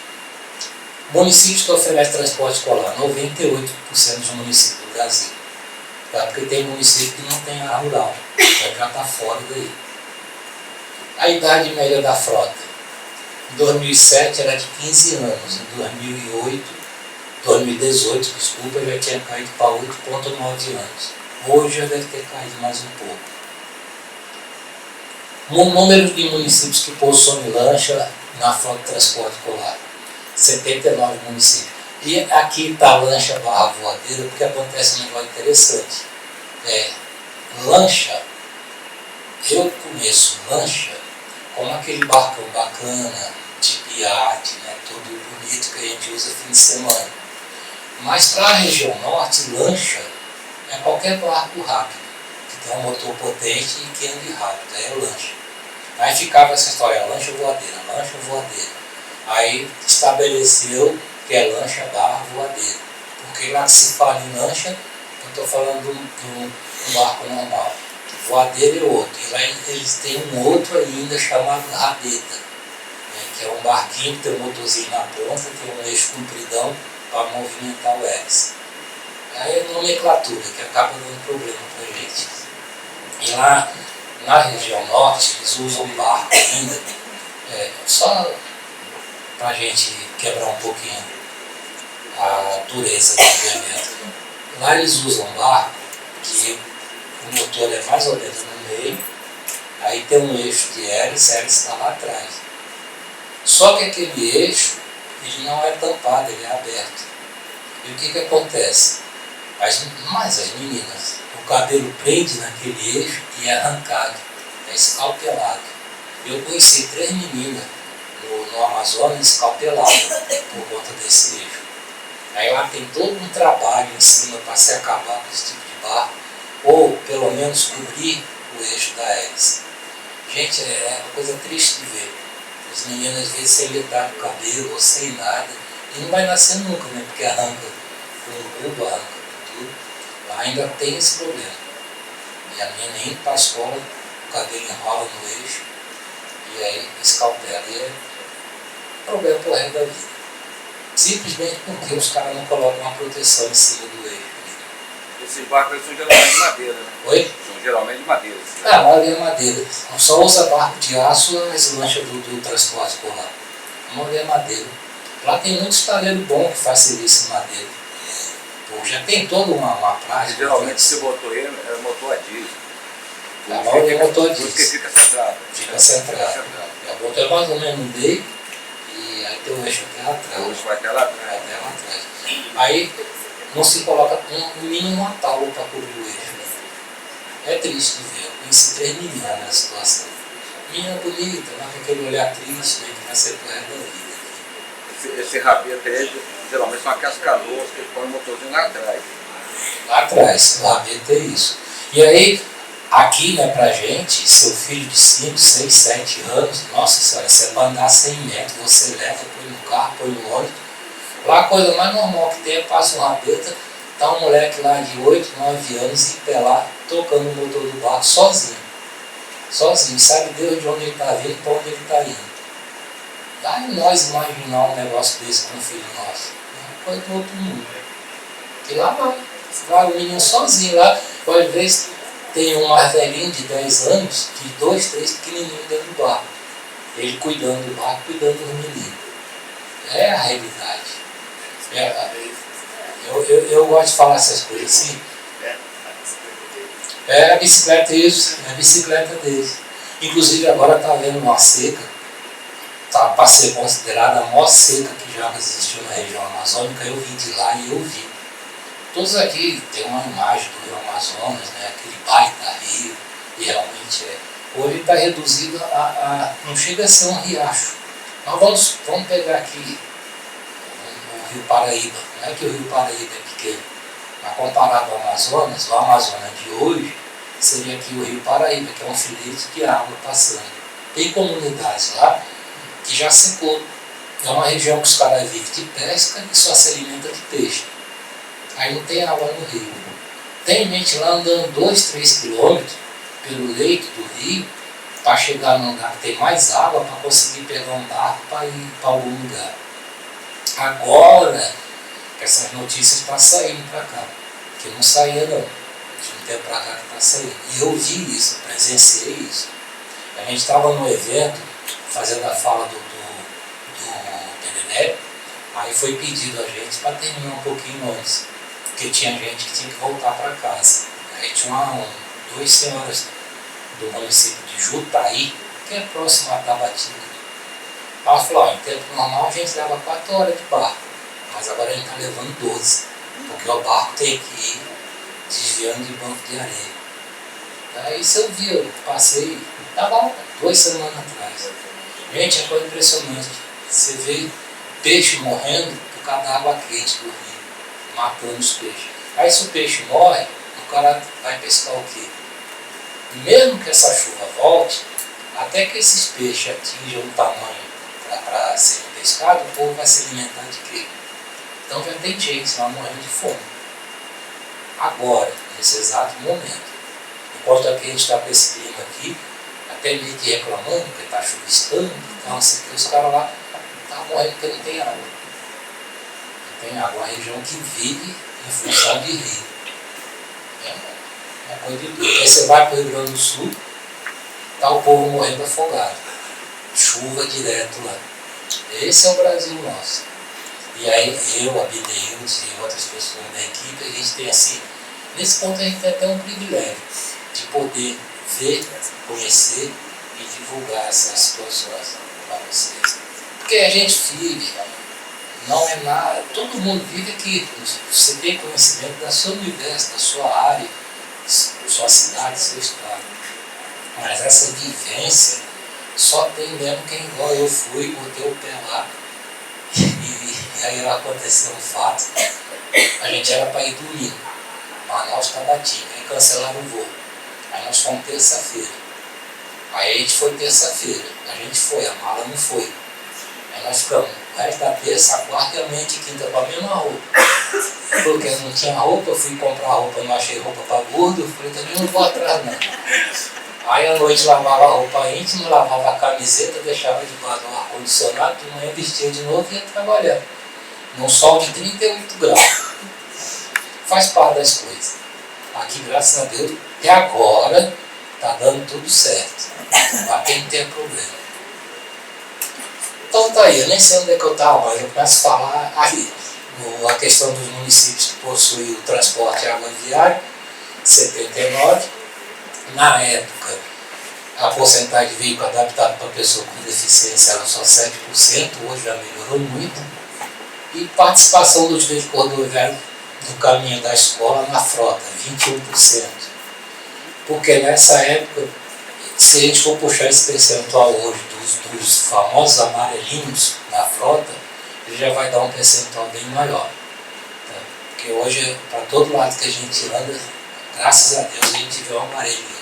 Municípios que oferecem transporte escolar, 98% dos municípios do Brasil. Tá? Porque tem município que não tem área rural, já está fora daí. A idade média da frota, em 2007 era de 15 anos, em 2018, desculpa, já tinha caído para 8,9 anos. Hoje já deve ter caído mais um pouco. O número de municípios que possuem lancha na frota de transporte escolar, 79 municípios. E aqui está a lancha barra voadeira, porque acontece um negócio interessante. Lancha, eu conheço lancha como aquele barcão bacana, tipo iate, né, todo bonito que a gente usa fim de semana. Mas para a região norte, lancha é qualquer barco rápido. tem um motor potente e que ande rápido, aí é lancha. Aí ficava essa história, lancha voadeira. Aí estabeleceu que é lancha barra voadeira. Porque lá que se fala em lancha, eu estou falando de um barco normal. Voadeira é outro. E lá eles têm um outro ainda chamado rabeta, né, que é um barquinho que tem um motorzinho na ponta, tem um eixo compridão para movimentar o hélice. Aí é nomenclatura que acaba dando problema para a gente. E lá na região norte eles usam barco ainda, só para a gente quebrar um pouquinho a dureza do elemento. Lá eles usam barco que o motor é mais ou menos no meio, aí tem um eixo de hélice, a hélice está lá atrás. Só que aquele eixo, ele não é tampado, ele é aberto. E o que acontece? Mas as meninas, o cabelo prende naquele eixo e é arrancado, é escalpelado. Eu conheci 3 meninas no Amazonas escalpeladas por conta desse eixo. Aí lá tem todo um trabalho em cima para se acabar com esse tipo de barco, ou pelo menos cobrir o eixo da hélice. Gente, é uma coisa triste de ver. As meninas às vezes sem metade do cabelo ou sem nada, e não vai nascer nunca, né? Porque arranca com o cubo, arranca com tudo. Lá ainda tem esse problema. E a menina indo para a escola, o cabelo enrola no eixo, e aí escalpela. E é problema pro resto da vida. Simplesmente porque os caras não colocam uma proteção em cima do eixo. Esses barcos são geralmente de madeira, né? Oi? São geralmente de madeira. A maioria é madeira. Só usa barco de aço as lanchas do transporte por lá. A maioria é madeira. Lá tem muitos taleiros bons que faz serviço em madeira. Pô, já tem toda uma praia. Geralmente se botou ele, é motor a diesel. A maioria é motor a diesel. Porque fica centrado. Fica centrado. O motor é mais ou menos no meio e aí tem o eixo até lá atrás. O eixo vai até lá atrás. Até lá atrás. Aí não se coloca no mínimo uma tábua para cobrir o eixo. É triste de ver. Eu conheci 3 meninas nessa situação. Menina bonita, mas com aquele olhar triste, né, que vai ser pro resto da vida. Esse rabeta aí, geralmente são aquelas canoas que põem o motorzinho lá atrás. Lá atrás, o rabeta é isso. E aí, aqui, né, pra gente, seu filho de 5, 6, 7 anos, nossa senhora, você vai andar 100 metros, você leva, põe no carro, põe no ônibus. Lá a coisa mais normal que tem é passa um rabeta, tá um moleque lá de 8, 9 anos em pé lá, tocando o motor do barco sozinho. Sozinho, sabe Deus de onde ele está vindo, para onde ele está indo. Dá nós imaginar um negócio desse com um filho nosso. É uma coisa do outro mundo. E lá vai o menino sozinho lá, às vezes tem um mais velhinho de 10 anos, de 2, 3 pequenininhos dentro do barco. Ele cuidando do barco, cuidando do menino. É a realidade. Eu gosto de falar essas coisas assim. É a bicicleta isso, é a bicicleta deles. Inclusive agora está havendo uma seca, tá, para ser considerada a maior seca que já existiu na região amazônica. Eu vim de lá e eu vi. Todos aqui tem uma imagem do Rio Amazonas, né, aquele baita rio, e realmente é. Hoje está reduzido não chega a ser um riacho. Nós vamos pegar aqui o Rio Paraíba. Não é que o Rio Paraíba é pequeno, mas comparado ao Amazonas, o Amazonas de hoje seria aqui o Rio Paraíba, que é um filete de água passando. Tem comunidades lá que já secou. É uma região que os caras vivem de pesca e só se alimenta de peixe. Aí não tem água no rio. Tem gente lá andando 2, 3 quilômetros pelo leito do rio para chegar num lugar que tem mais água para conseguir pegar um barco para ir para algum lugar. Agora, essas notícias estão saindo para cá, que não saía não. De um tempo para cá que está saindo. E eu vi isso, presenciei isso. A gente estava no evento, fazendo a fala do PDD, aí foi pedido a gente para terminar um pouquinho antes, porque tinha gente que tinha que voltar para casa. Aí tinha 2 senhoras do município de Jutaí, que é próximo a Tabatinga. Ela falou, em tempo normal a gente leva 4 horas de barco, mas agora a gente está levando 12, porque o barco tem que ir desviando de banco de areia. Aí isso eu vi, eu passei, estava 2 semanas atrás. Gente, é coisa impressionante. Você vê peixe morrendo por causa da água quente do rio, matando os peixes. Aí se o peixe morre, o cara vai pescar o quê? mesmo que essa chuva volte, até que esses peixes atinjam um tamanho para serem pescados, o povo vai se alimentar de quê? Então já tem gente que vai morrendo de fome. Agora, nesse exato momento. Enquanto aqui a gente está com esse clima aqui, até meio que reclamando, porque está chuviscando, então assim, os caras lá estão morrendo porque não tem água. Não tem água, uma região que vive em função de rio. É uma coisa de doido. Aí você vai para o Rio Grande do Sul, está o povo morrendo afogado. Chuva direto lá. Esse é o Brasil nosso. E aí eu, Abneus e outras pessoas da equipe, a gente tem assim, nesse ponto a gente tem até um privilégio de poder ver, conhecer e divulgar essas situações para vocês. Porque a gente vive, não é nada, todo mundo vive aqui, você tem conhecimento do seu universo, da sua área, sua cidade, seu estado. Mas essa vivência só tem mesmo quem igual eu fui, botei o pé lá. E aí aconteceu um fato, a gente era para ir domingo, Manaus Tabatinga, aí cancelaram o voo. Aí nós fomos terça-feira. Aí a gente foi terça-feira, a gente foi, a mala não foi. Aí nós ficamos o resto da terça, a quarta e amanhã de quinta com a mesma roupa. Porque não tinha roupa, eu fui comprar roupa, não achei roupa para gordo, eu falei, também não vou atrás não. Aí à noite lavava a roupa íntima, lavava a camiseta, deixava debaixo do ar-condicionado, de manhã vestia de novo e ia trabalhar. Num sol de 38 graus. Faz parte das coisas. Aqui, graças a Deus, até agora, está dando tudo certo. Não vai ter problema. Então tá aí, eu nem sei onde é que eu estava, mas eu começo a falar aí. A questão dos municípios que possuem o transporte água viária, 79. Na época, a porcentagem de veículo adaptado para pessoa com deficiência era só 7%, hoje já melhorou muito. E participação dos veículos rodoviários do caminho da escola na frota, 21%. Porque nessa época, se a gente for puxar esse percentual hoje dos famosos amarelinhos na frota, ele já vai dar um percentual bem maior. Tá? Porque hoje, para todo lado que a gente anda, graças a Deus, a gente vê o amarelinho.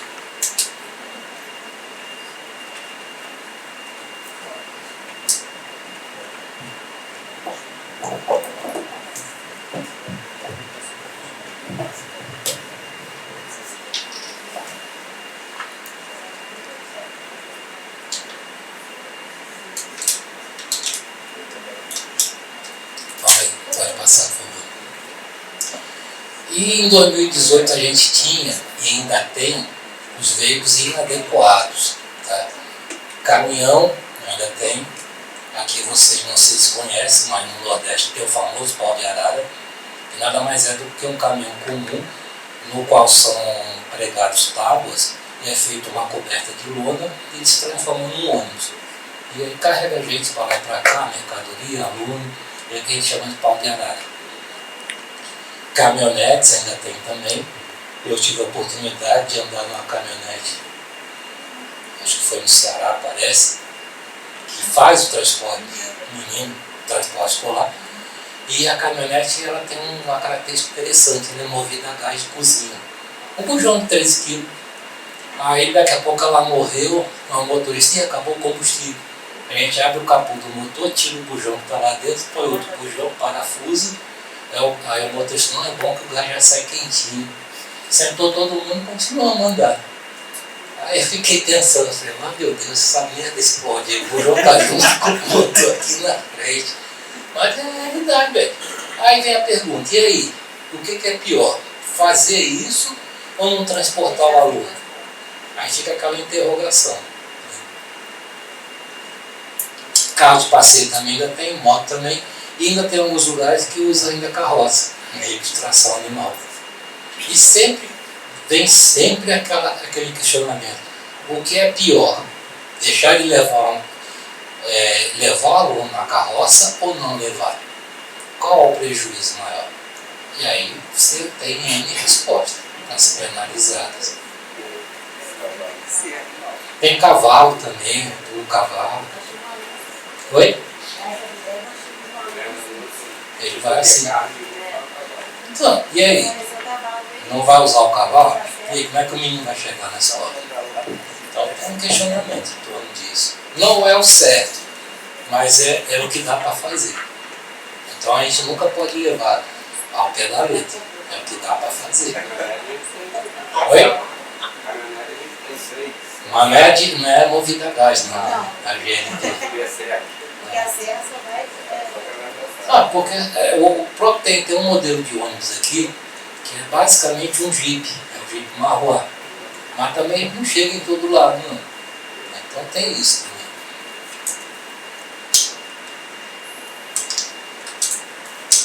Pode passar, por favor. E em 2018 a gente tinha, e ainda tem, os veículos inadequados. Tá? Caminhão ainda tem. Aqui vocês não sei se conhecem, mas no Nordeste tem o famoso pau de arara, que nada mais é do que um caminhão comum, no qual são pregados tábuas e é feita uma coberta de lona e ele se transforma num ônibus. E aí carrega gente para lá e para cá, mercadoria, aluno, e é que a gente chama de pau de arara. Caminhonetes ainda tem também. Eu tive a oportunidade de andar numa caminhonete, acho que foi no Ceará, parece, que faz o transporte menino, transporte escolar. E a caminhonete ela tem uma característica interessante, ela é movida a gás de cozinha. Um bujão de 13 kg. Aí daqui a pouco ela morreu, uma motorista e acabou o combustível. A gente abre o capô do motor, tira o bujão que está lá dentro, põe outro bujão, parafusa. Aí o motorista, não, é bom que o gás já sai quentinho. Sentou todo mundo e continuou a andar. Aí eu fiquei pensando, falei, mas meu Deus, essa merda explode, o bujão está junto com o motor aqui na frente. Mas é a realidade, velho. Aí vem a pergunta, e aí, o que é pior? Fazer isso ou não transportar o aluno? Aí fica aquela interrogação. Carro de passeio também ainda tem, moto também, e ainda tem alguns lugares que usam ainda carroça, meio de tração animal. E sempre, vem sempre aquele questionamento. O que é pior? Deixar ele levar o aluno na carroça ou não levar? Qual é o prejuízo maior? E aí você tem N respostas para serem analisadas. Tem cavalo também, o cavalo. Oi? Ele vai assim. Então, e aí? Não vai usar o cavalo? E aí, como é que o menino vai chegar na escola? Então tem um questionamento em torno disso. Não é o certo, mas é o que dá para fazer. Então a gente nunca pode levar ao pé da letra. É o que dá para fazer. Oi? Mas não é movida a gás, não. A GNT. Porque a serra só vai. Porque o próprio tem um modelo de ônibus aqui que é basicamente um Jeep. É um Jeep Marroá. Mas também não chega em todo lado, não. Então tem isso também.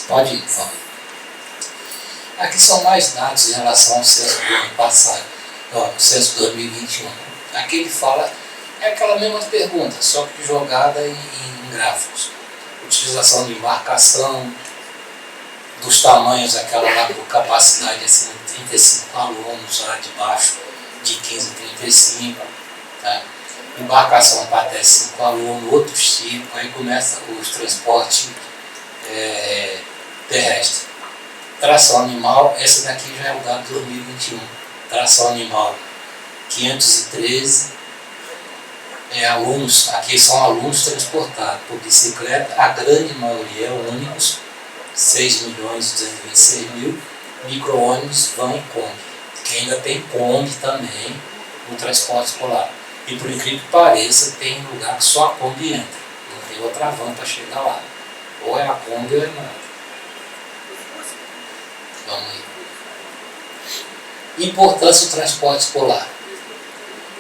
Pode ir, por favor. Aqui são mais dados em relação ao censo do ano passado, no censo 2021. Aqui ele fala, é aquela mesma pergunta, só que jogada em gráficos. Utilização de embarcação, dos tamanhos, aquela lá por capacidade acima de 35 alunos, lá de baixo de 15 a 35, tá? Embarcação para até 5 alunos, outros tipos, aí começa os transportes terrestres. Tração animal, essa daqui já é o dado de 2021. Tração animal 513 alunos, aqui são alunos transportados por bicicleta, a grande maioria é ônibus, 6.226.000, micro-ônibus, van e Kombi, que ainda tem Kombi também no transporte escolar. E por incrível que pareça, tem lugar que só a Kombi entra, não tem outra van para chegar lá. Ou é a Kombi ou é nada. Vamos aí. Importância do transporte escolar.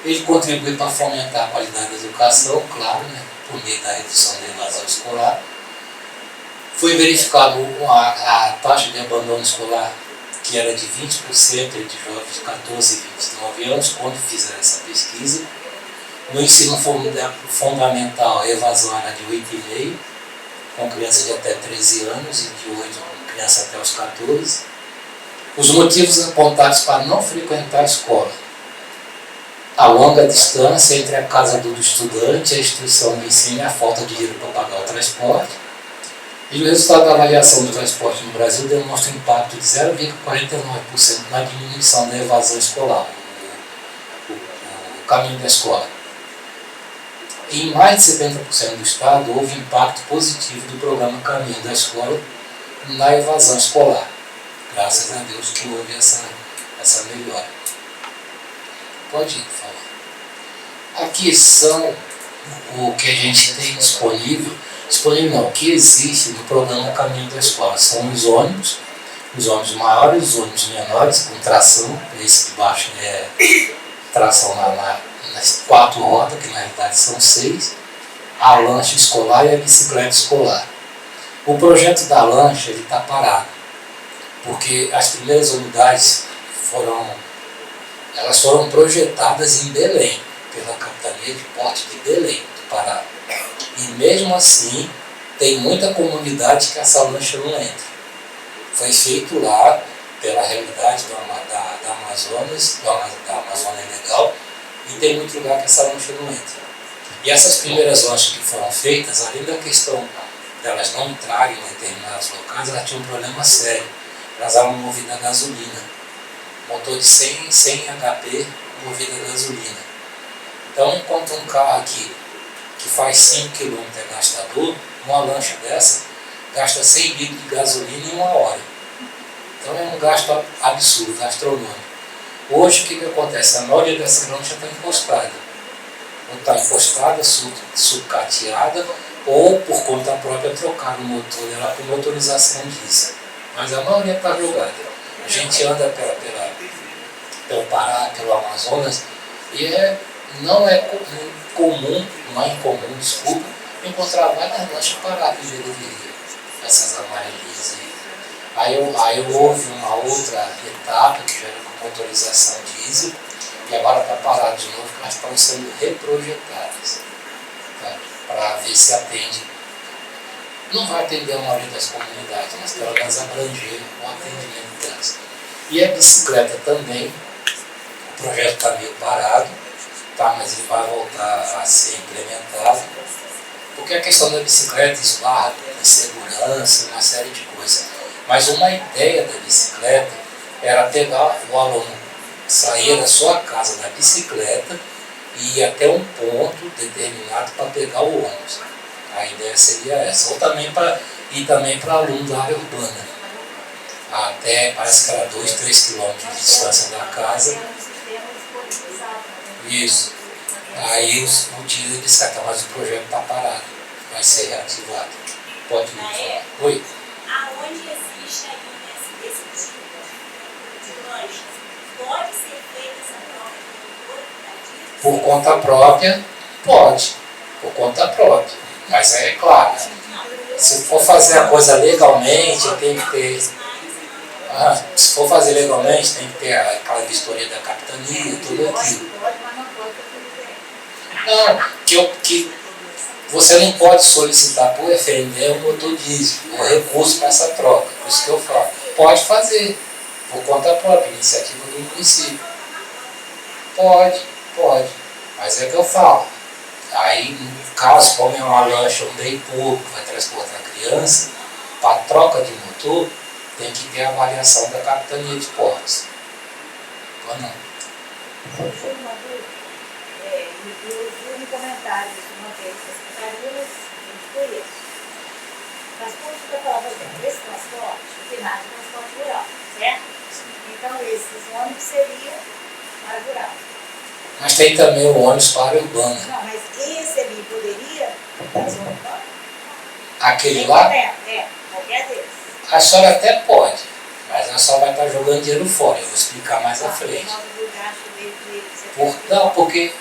Ele contribui para fomentar a qualidade da educação, claro, né, por meio da redução da evasão escolar. Foi verificado a taxa de abandono escolar, que era de 20% entre jovens de 14 e 29 anos, quando fizeram essa pesquisa. No ensino fundamental, a evasão era de 8,5%, com crianças de até 13 anos e de 8 com crianças até os 14. Os motivos apontados para não frequentar a escola: a longa distância entre a casa do estudante, a instituição de ensino e a falta de dinheiro para pagar o transporte. E o resultado da avaliação do transporte no Brasil demonstra um impacto de 0,49% na diminuição da evasão escolar, o caminho da escola. Em mais de 70% do estado, houve impacto positivo do programa Caminho da Escola na evasão escolar. Graças a Deus que houve essa melhora. Pode ir, por favor. Aqui são o que a gente tem disponível não, o que existe no programa Caminho da Escola. São os ônibus maiores, os ônibus menores, com tração. Esse de baixo é tração nas 4 rodas, que na realidade são 6, a lancha escolar e a bicicleta escolar. O projeto da lancha está parado, porque as primeiras unidades foram projetadas em Belém, pela Capitania de Porte de Belém, do Pará. E mesmo assim, tem muita comunidade que essa lancha não entra. Foi feito lá, pela realidade da Amazonas, da Amazônia Legal, e tem muito lugar que essa lancha não entra. E essas primeiras lanchas que foram feitas, além da questão delas não entrarem em determinados locais, elas tinham um problema sério. Elas eram movidas a gasolina. Motor de 100 HP movido a gasolina. Então, enquanto um carro aqui que faz 5 km é gastador, uma lancha dessa gasta 100 litros de gasolina em 1 hora. Então é um gasto absurdo, astronômico. Hoje o que acontece? A maioria dessa lancha está encostada. Ou está encostada, sucateada, ou por conta própria trocar o motor dela por motorização diesel. Mas a maioria está jogada. A gente anda pelo Pará, pelo Amazonas, e não é incomum, desculpa, encontrar várias lanchas paradas de rodovia, essas amarelinhas aí. Aí houve uma outra etapa que já era com motorização diesel, e agora está parado de novo, porque elas estão sendo reprojetadas, tá? Para ver se atende. Não vai atender a maioria das comunidades, mas pelo menos abranger o atendimento delas. E a bicicleta também, o projeto está meio parado, tá, mas ele vai voltar a ser implementado, porque a questão da bicicleta esbarra em segurança, uma série de coisas. Mas uma ideia da bicicleta era pegar o aluno saía da sua casa na bicicleta e ir até um ponto determinado para pegar o ônibus. A ideia seria essa. Ou também para ir também para aluno da área urbana. Até, parece que era 2, 3 quilômetros de distância da casa. Isso. Aí o tio disse, mas o projeto está parado. Vai ser reativado. Pode ir. Oi? Aonde existe aí esse tipo de lanche, pode ser feita essa troca por conta própria? Pode. Por conta própria. Mas é claro, se for fazer a coisa legalmente, tem que ter... se for fazer legalmente, tem que ter aquela vistoria da capitania, tudo aquilo. Não, que você não pode solicitar para o FNDE o motor diesel, o recurso para essa troca. Por isso que eu falo, pode fazer, por conta própria, iniciativa do município. Pode. Mas é que eu falo. Aí, no caso, como é uma lancha, um bem público, vai transportar criança, para troca de motor, tem que ter a avaliação da capitania de portos. Ou não? Eu vi um comentário uma vez, as secretarias, eu conheço. Transporte para falar, esse transporte, não tem nada de transporte rural, certo? Então, esses ônibus seriam para rural. Mas tem também o ônibus para a área urbana. Não, mas esse ali poderia para a zona urbana? Aquele lá? Qualquer deles. A senhora até pode, mas a senhora vai estar jogando dinheiro fora. Eu vou explicar mais à frente. Não, porque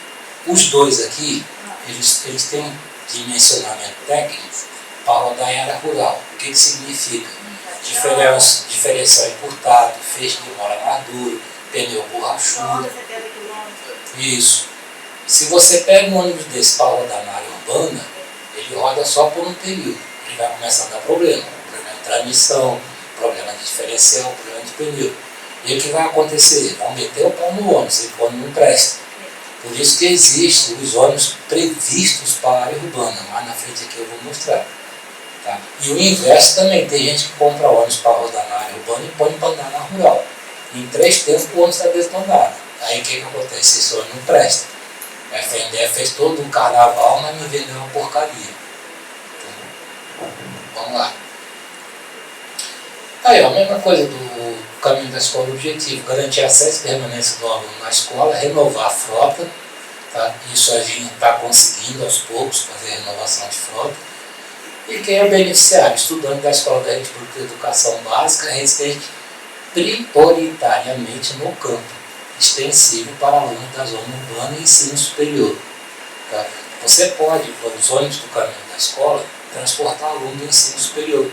os dois aqui, eles têm dimensionamento técnico para rodar em área rural. O que significa? Diferencial encurtado, feixe de mola mais duro, pneu borrachudo. Isso. Se você pega um ônibus desse para rodar na área urbana, ele roda só por um período. Ele vai começar a dar problema de transmissão, problema de diferencial, problema de pneu. E o que vai acontecer? Vão meter o pau no ônibus, e quando não presta. Por isso que existem os ônibus previstos para a área urbana. Mais na frente aqui eu vou mostrar. Tá? E o inverso também. Tem gente que compra ônibus para rodar na área urbana e põe para andar na rural. Em 3 tempos o ônibus está desbandado. Aí o que acontece? Esse ônibus não presta. A FNDE fez todo um carnaval, mas me vendeu uma porcaria. Então, vamos lá. Aí, a mesma coisa do caminho da escola, o objetivo, garantir acesso e permanência do aluno na escola, renovar a frota, tá? Isso a gente está conseguindo aos poucos fazer a renovação de frota. E quem é o beneficiário? Estudante da Escola da Rede Pública de Educação Básica, residente prioritariamente no campo, extensivo para alunos da zona urbana e ensino superior. Tá? Você pode, os ônibus do caminho da escola, transportar alunos do ensino superior.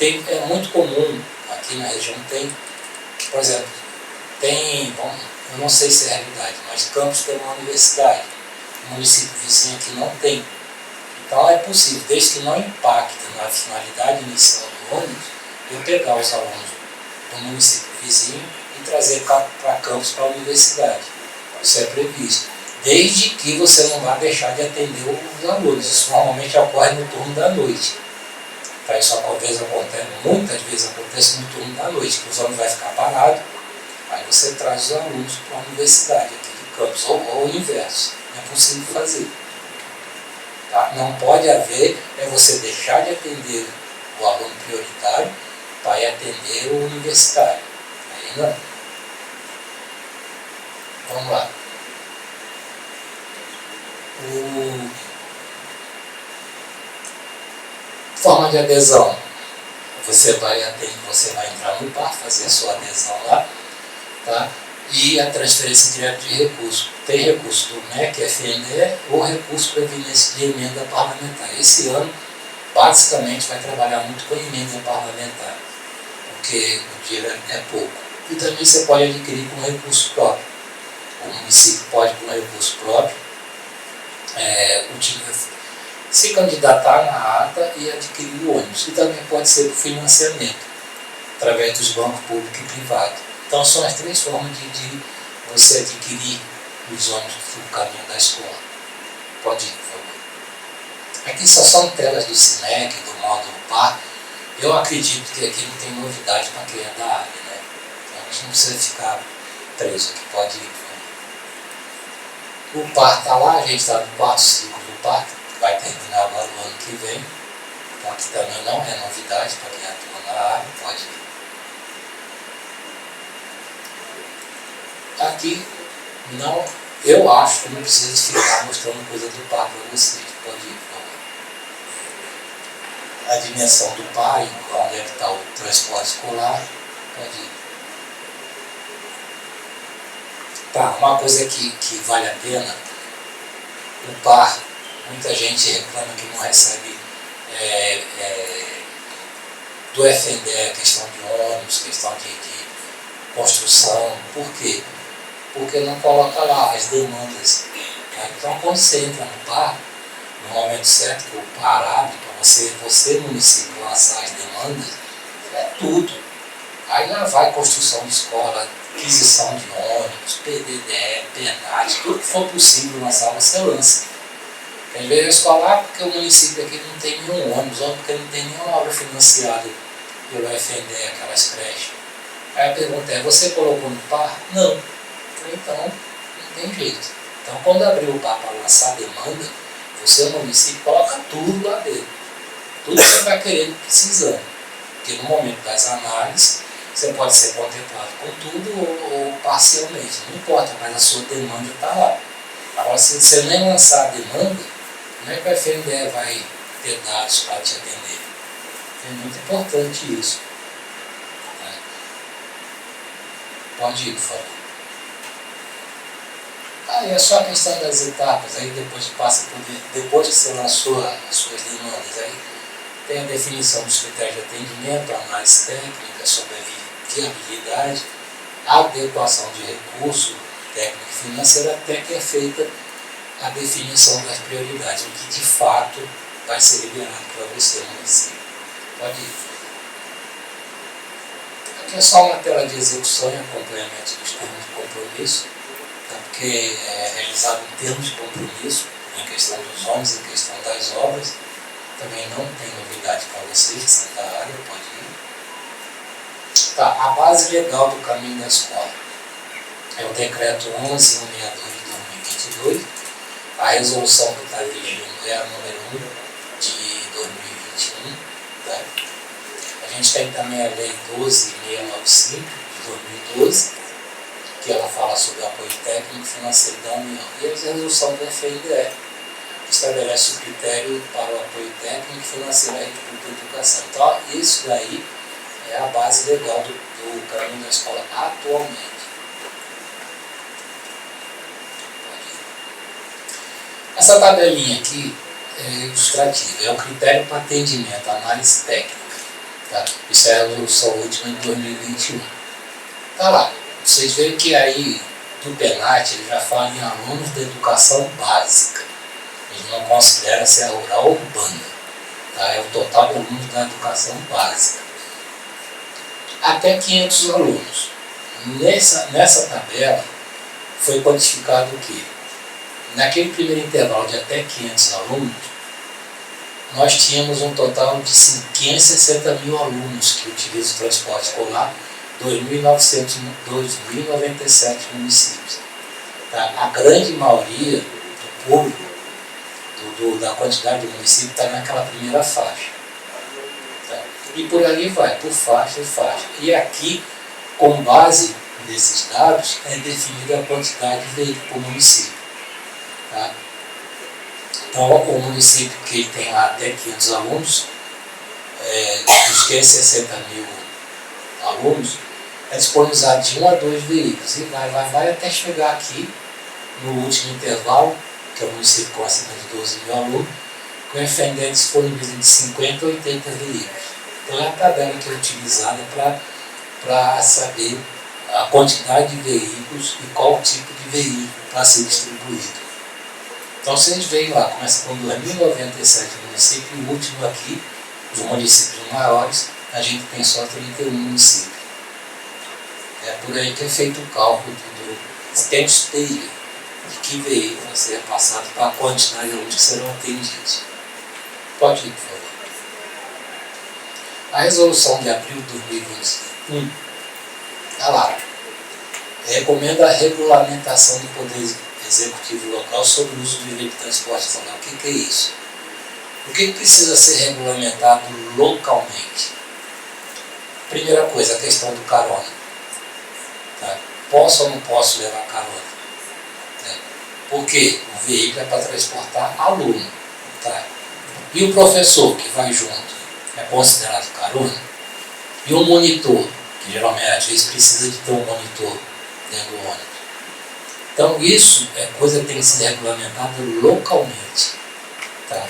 É muito comum, aqui na região tem, por exemplo, eu não sei se é realidade, mas Campos tem uma universidade, o município vizinho aqui não tem. Então é possível, desde que não impacte na finalidade inicial do ônibus, eu pegar os alunos do município vizinho e trazer para Campos, para a universidade. Isso é previsto. Desde que você não vá deixar de atender os alunos. Isso normalmente ocorre no turno da noite. Tá? Isso muitas vezes acontece no turno da noite, que os alunos vão ficar parados, aí você traz os alunos para a universidade aqui de Campos, ou o inverso. É possível fazer. Tá? Não pode haver, você deixar de atender o aluno prioritário para ir atender o universitário. Aí não. Vamos lá. Forma de adesão. Você vai entrar no par, fazer a sua adesão lá, tá? E a transferência direta de recurso. Tem recurso do MEC, FNDE, ou recurso proveniente de emenda parlamentar. Esse ano, basicamente, vai trabalhar muito com emenda parlamentar, porque o dinheiro é pouco. E também você pode adquirir com recurso próprio. O município pode, com recurso próprio, se candidatar na ata e adquirir o ônibus. E também pode ser por financiamento, através dos bancos públicos e privados. Então são as 3 formas de você adquirir os ônibus do caminho da escola. Pode ir, por favor. Aqui só são telas do CINEC, do módulo PAR. Eu acredito que aqui não tem novidade para quem é da área, né? Então a gente não precisa ficar 3 aqui, pode ir. O PAR está lá, a gente está no 4º ciclo do PAR, que vai terminar agora no ano que vem. Então aqui também não é novidade para quem atua na área, pode ir. Aqui, não, eu acho que não precisa ficar mostrando coisa do PAR para vocês, pode ir, por favor. A dimensão do PAR, onde é que está o transporte escolar, pode ir. Tá, uma coisa que vale a pena, o PAR, muita gente reclama que não recebe do FNDE, questão de ônibus, questão de construção. Por quê? Porque não coloca lá as demandas. Tá? Então, quando você entra no PAR, no momento certo que o PAR abre, para você município, lançar as demandas, é tudo. Aí lá vai construção de escola, aquisição de ônibus, PDD, PENAT, tudo que for possível lançar, você lança. Às vezes a escola, porque o município aqui não tem nenhum ônibus, ou porque não tem nenhuma obra financiada pelo FNDE, aquelas creches. Aí a pergunta é, você colocou no PAR? Não. Então, não tem jeito. Então, quando abrir o PAR para lançar a demanda, você, o município, coloca tudo lá dentro. Tudo que você vai querendo, precisando. Porque no momento das análises, você pode ser contemplado com tudo ou parcialmente. Não importa, mas a sua demanda está lá. Agora, se você nem lançar a demanda, como é que o FNDE vai ter dados para te atender? É muito importante isso. Pode ir, por favor. Aí é só a questão das etapas, aí depois passa por, depois que você lançou as suas demandas, aí tem a definição dos critérios de atendimento, a análise técnica sobre a viabilidade, a adequação de recurso técnico e financeiro, até que é feita a definição das prioridades, o que de fato vai ser liberado para você no município. Pode ir. Aqui é só uma tela de execução e acompanhamento dos termos de compromisso, tá? Porque é realizado em termos de compromisso, em questão dos ônibus, em questão das obras. Também não tem novidade para vocês que são da área, pode ir. Tá, a base legal do caminho da escola é o decreto 11.162 de 2022, a resolução que está vigindo é a número 1 de 2021, tá? A gente tem também a lei 12.695 de 2012, que ela fala sobre o apoio técnico e financeiro da União, e a resolução do FNDE, que estabelece o critério para o apoio técnico e financeiro à rede pública de educação. Então, isso daí é a base legal do caminho da escola atualmente. Essa tabelinha aqui é ilustrativa, é o critério para atendimento, análise técnica. Tá? Isso é a resolução última de 2021. Tá lá. Vocês veem que aí, do PENAT, ele já fala em alunos da educação básica. Ele não considera se é rural ou urbana. Tá? É o total de alunos da educação básica. Até 500 alunos. Nessa tabela, foi quantificado o quê? Naquele primeiro intervalo de até 500 alunos, nós tínhamos um total de 560 mil alunos que utilizam o transporte escolar, 2.097 municípios. Tá? A grande maioria do público, da quantidade de municípios, está naquela primeira faixa. Tá? E por ali vai, por faixa e faixa. E aqui, com base nesses dados, é definida a quantidade de veículos por município. Tá? Então, o município que tem lá até 500 alunos, dos 560 mil alunos, é disponibilizado de 1 a 2 veículos. E vai até chegar aqui, no último intervalo, que é o município com acima de 12 mil alunos, com o FNDE disponibiliza de 50 a 80 veículos. Então, é a tabela que é utilizada para saber a quantidade de veículos e qual tipo de veículo para ser distribuído. Então, vocês veem lá, começa com 2.097 municípios, e o último aqui, os municípios maiores, a gente tem só 31 municípios. É por aí que é feito o cálculo do tempo espelho de que veículo vai ser repassado para a quantidade de alunos que serão atendidos. Pode ir, por favor. A resolução de abril de 2021, está lá. recomenda a regulamentação do Poder Executivo local sobre o uso do veículo de transporte escolar. O que é isso? O que precisa ser regulamentado localmente? Primeira coisa, a questão do carona. Tá? Posso ou não posso levar carona? Porque o veículo é para transportar aluno. Tá? E o professor que vai junto é considerado carona? E o monitor, que geralmente às vezes precisa de ter um monitor dentro do ônibus. Então isso é coisa que tem que ser regulamentada localmente. Tá?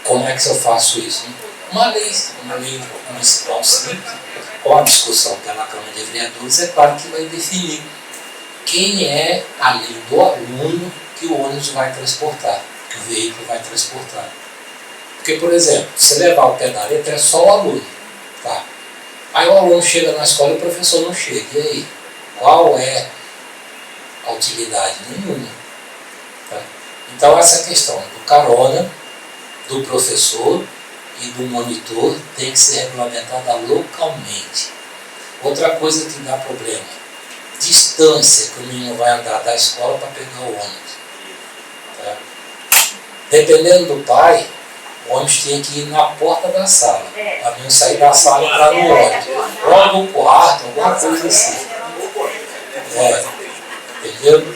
Como é que eu faço isso? Uma lei municipal simples, com a discussão pela Câmara de Vereadores, é claro que vai definir quem é, além do aluno, que o ônibus vai transportar, que o veículo vai transportar. Porque, por exemplo, se levar o pé da letra é só o aluno. Tá? Aí o aluno chega na escola e o professor não chega. E aí? Qual é a utilidade? Nenhuma. Tá? Então essa questão do carona, do professor e do monitor tem que ser regulamentada localmente. Outra coisa que dá problema, distância que o menino vai andar da escola para pegar o ônibus. Tá? Dependendo do pai, o ônibus tinha que ir na porta da sala, para não sair da sala e entrar no ônibus. Ou no quarto, alguma coisa assim. Entendeu?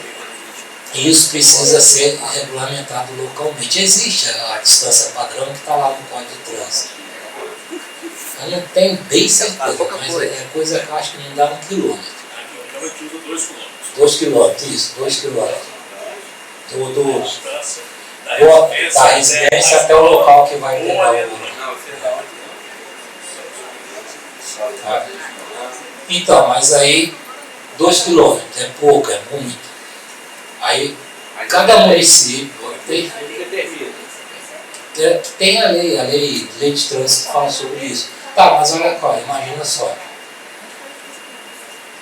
E isso precisa ser regulamentado localmente. Existe a distância padrão que está lá no Código de Trânsito. Eu não tenho bem certeza, mas é coisa que eu acho que não dá 1 quilômetro. 2 quilômetros, isso, 2 quilômetros. Da residência até o local que vai pegar o ônibus. Tá? Então, mas aí 2 quilômetros é pouco, é muito. Aí cada município tem a lei de trânsito que fala sobre isso. Tá, mas olha só, imagina só.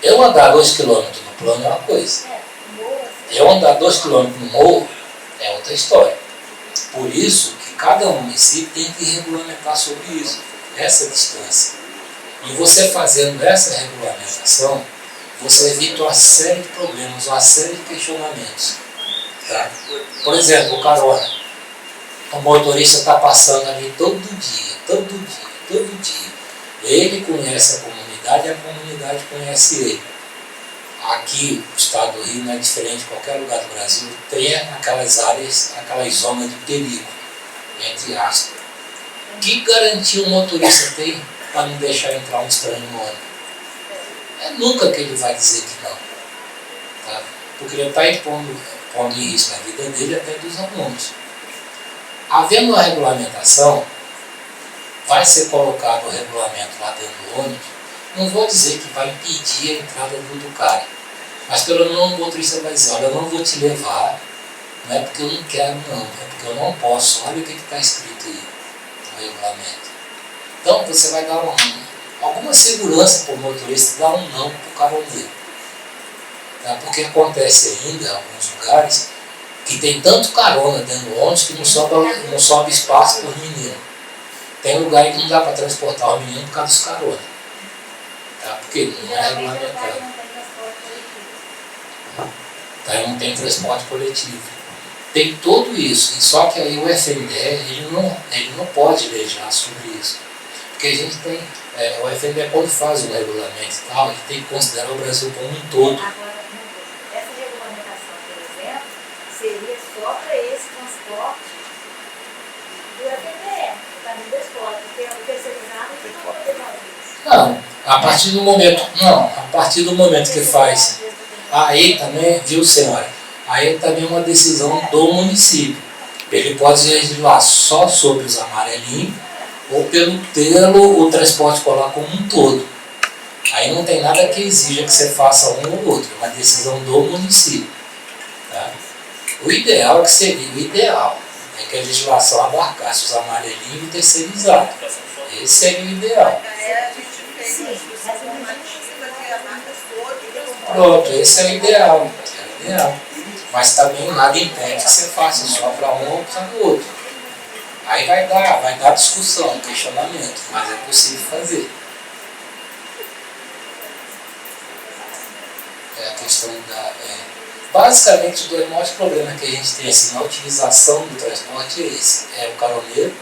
Eu andar 2 quilômetros no plano é uma coisa. Eu andar 2 quilômetros no morro é outra história. Por isso que cada município tem que regulamentar sobre isso, essa distância. E você fazendo essa regulamentação, você evita uma série de problemas, uma série de questionamentos. Tá? Por exemplo, o carona. O motorista está passando ali todo dia. Ele conhece a comunidade conhece ele. Aqui, o estado do Rio não é diferente de qualquer lugar do Brasil, tem aquelas áreas, aquelas zonas de perigo, entre aspas. Que garantia o motorista tem para não deixar entrar um estranho no ônibus? É nunca que ele vai dizer que não. Tá? Porque ele está pondo em risco a vida dele e até dos alunos. Havendo uma regulamentação, vai ser colocado o regulamento lá dentro do ônibus. Não vou dizer que vai impedir a entrada do cara, mas pelo menos o motorista vai dizer, olha, eu não vou te levar, não é porque eu não quero não, é porque eu não posso, olha o que está escrito aí no regulamento. Então você vai dar alguma segurança para o motorista, dar um não para o caroneiro. Tá? Porque acontece ainda em alguns lugares que tem tanto carona dentro do ônibus que não sobe espaço para os meninos. Tem lugar em que não dá para transportar o menino por causa dos carona. Tá? Porque não é regulamentado. Tá? Não tem transporte coletivo. Tem tudo isso. E só que aí o FNDE ele não pode legislar sobre isso. Porque a gente tem. O FNDE quando faz o regulamento e tal, ele tem que considerar o Brasil como um todo. Agora, essa regulamentação, por exemplo, seria só para esse transporte do FNDE, para mim da escola, porque o terceirizado não pode poder fazer isso. Não, a partir do momento que faz, aí também, viu senhora, aí também é uma decisão do município. Ele pode legislar só sobre os amarelinhos ou pelo transporte escolar como um todo. Aí não tem nada que exija que você faça um ou outro, é uma decisão do município. Tá? O ideal é que a legislação abarcasse os amarelinhos e o terceirizado. Esse seria o ideal. Pronto, esse é o ideal. Mas também nada impede que você faça só para um ou para o outro. Aí vai dar discussão, questionamento, mas é possível fazer. É a questão. questão da... basicamente, os dois maiores problemas que a gente tem assim, na utilização do transporte é esse. É o caroneiro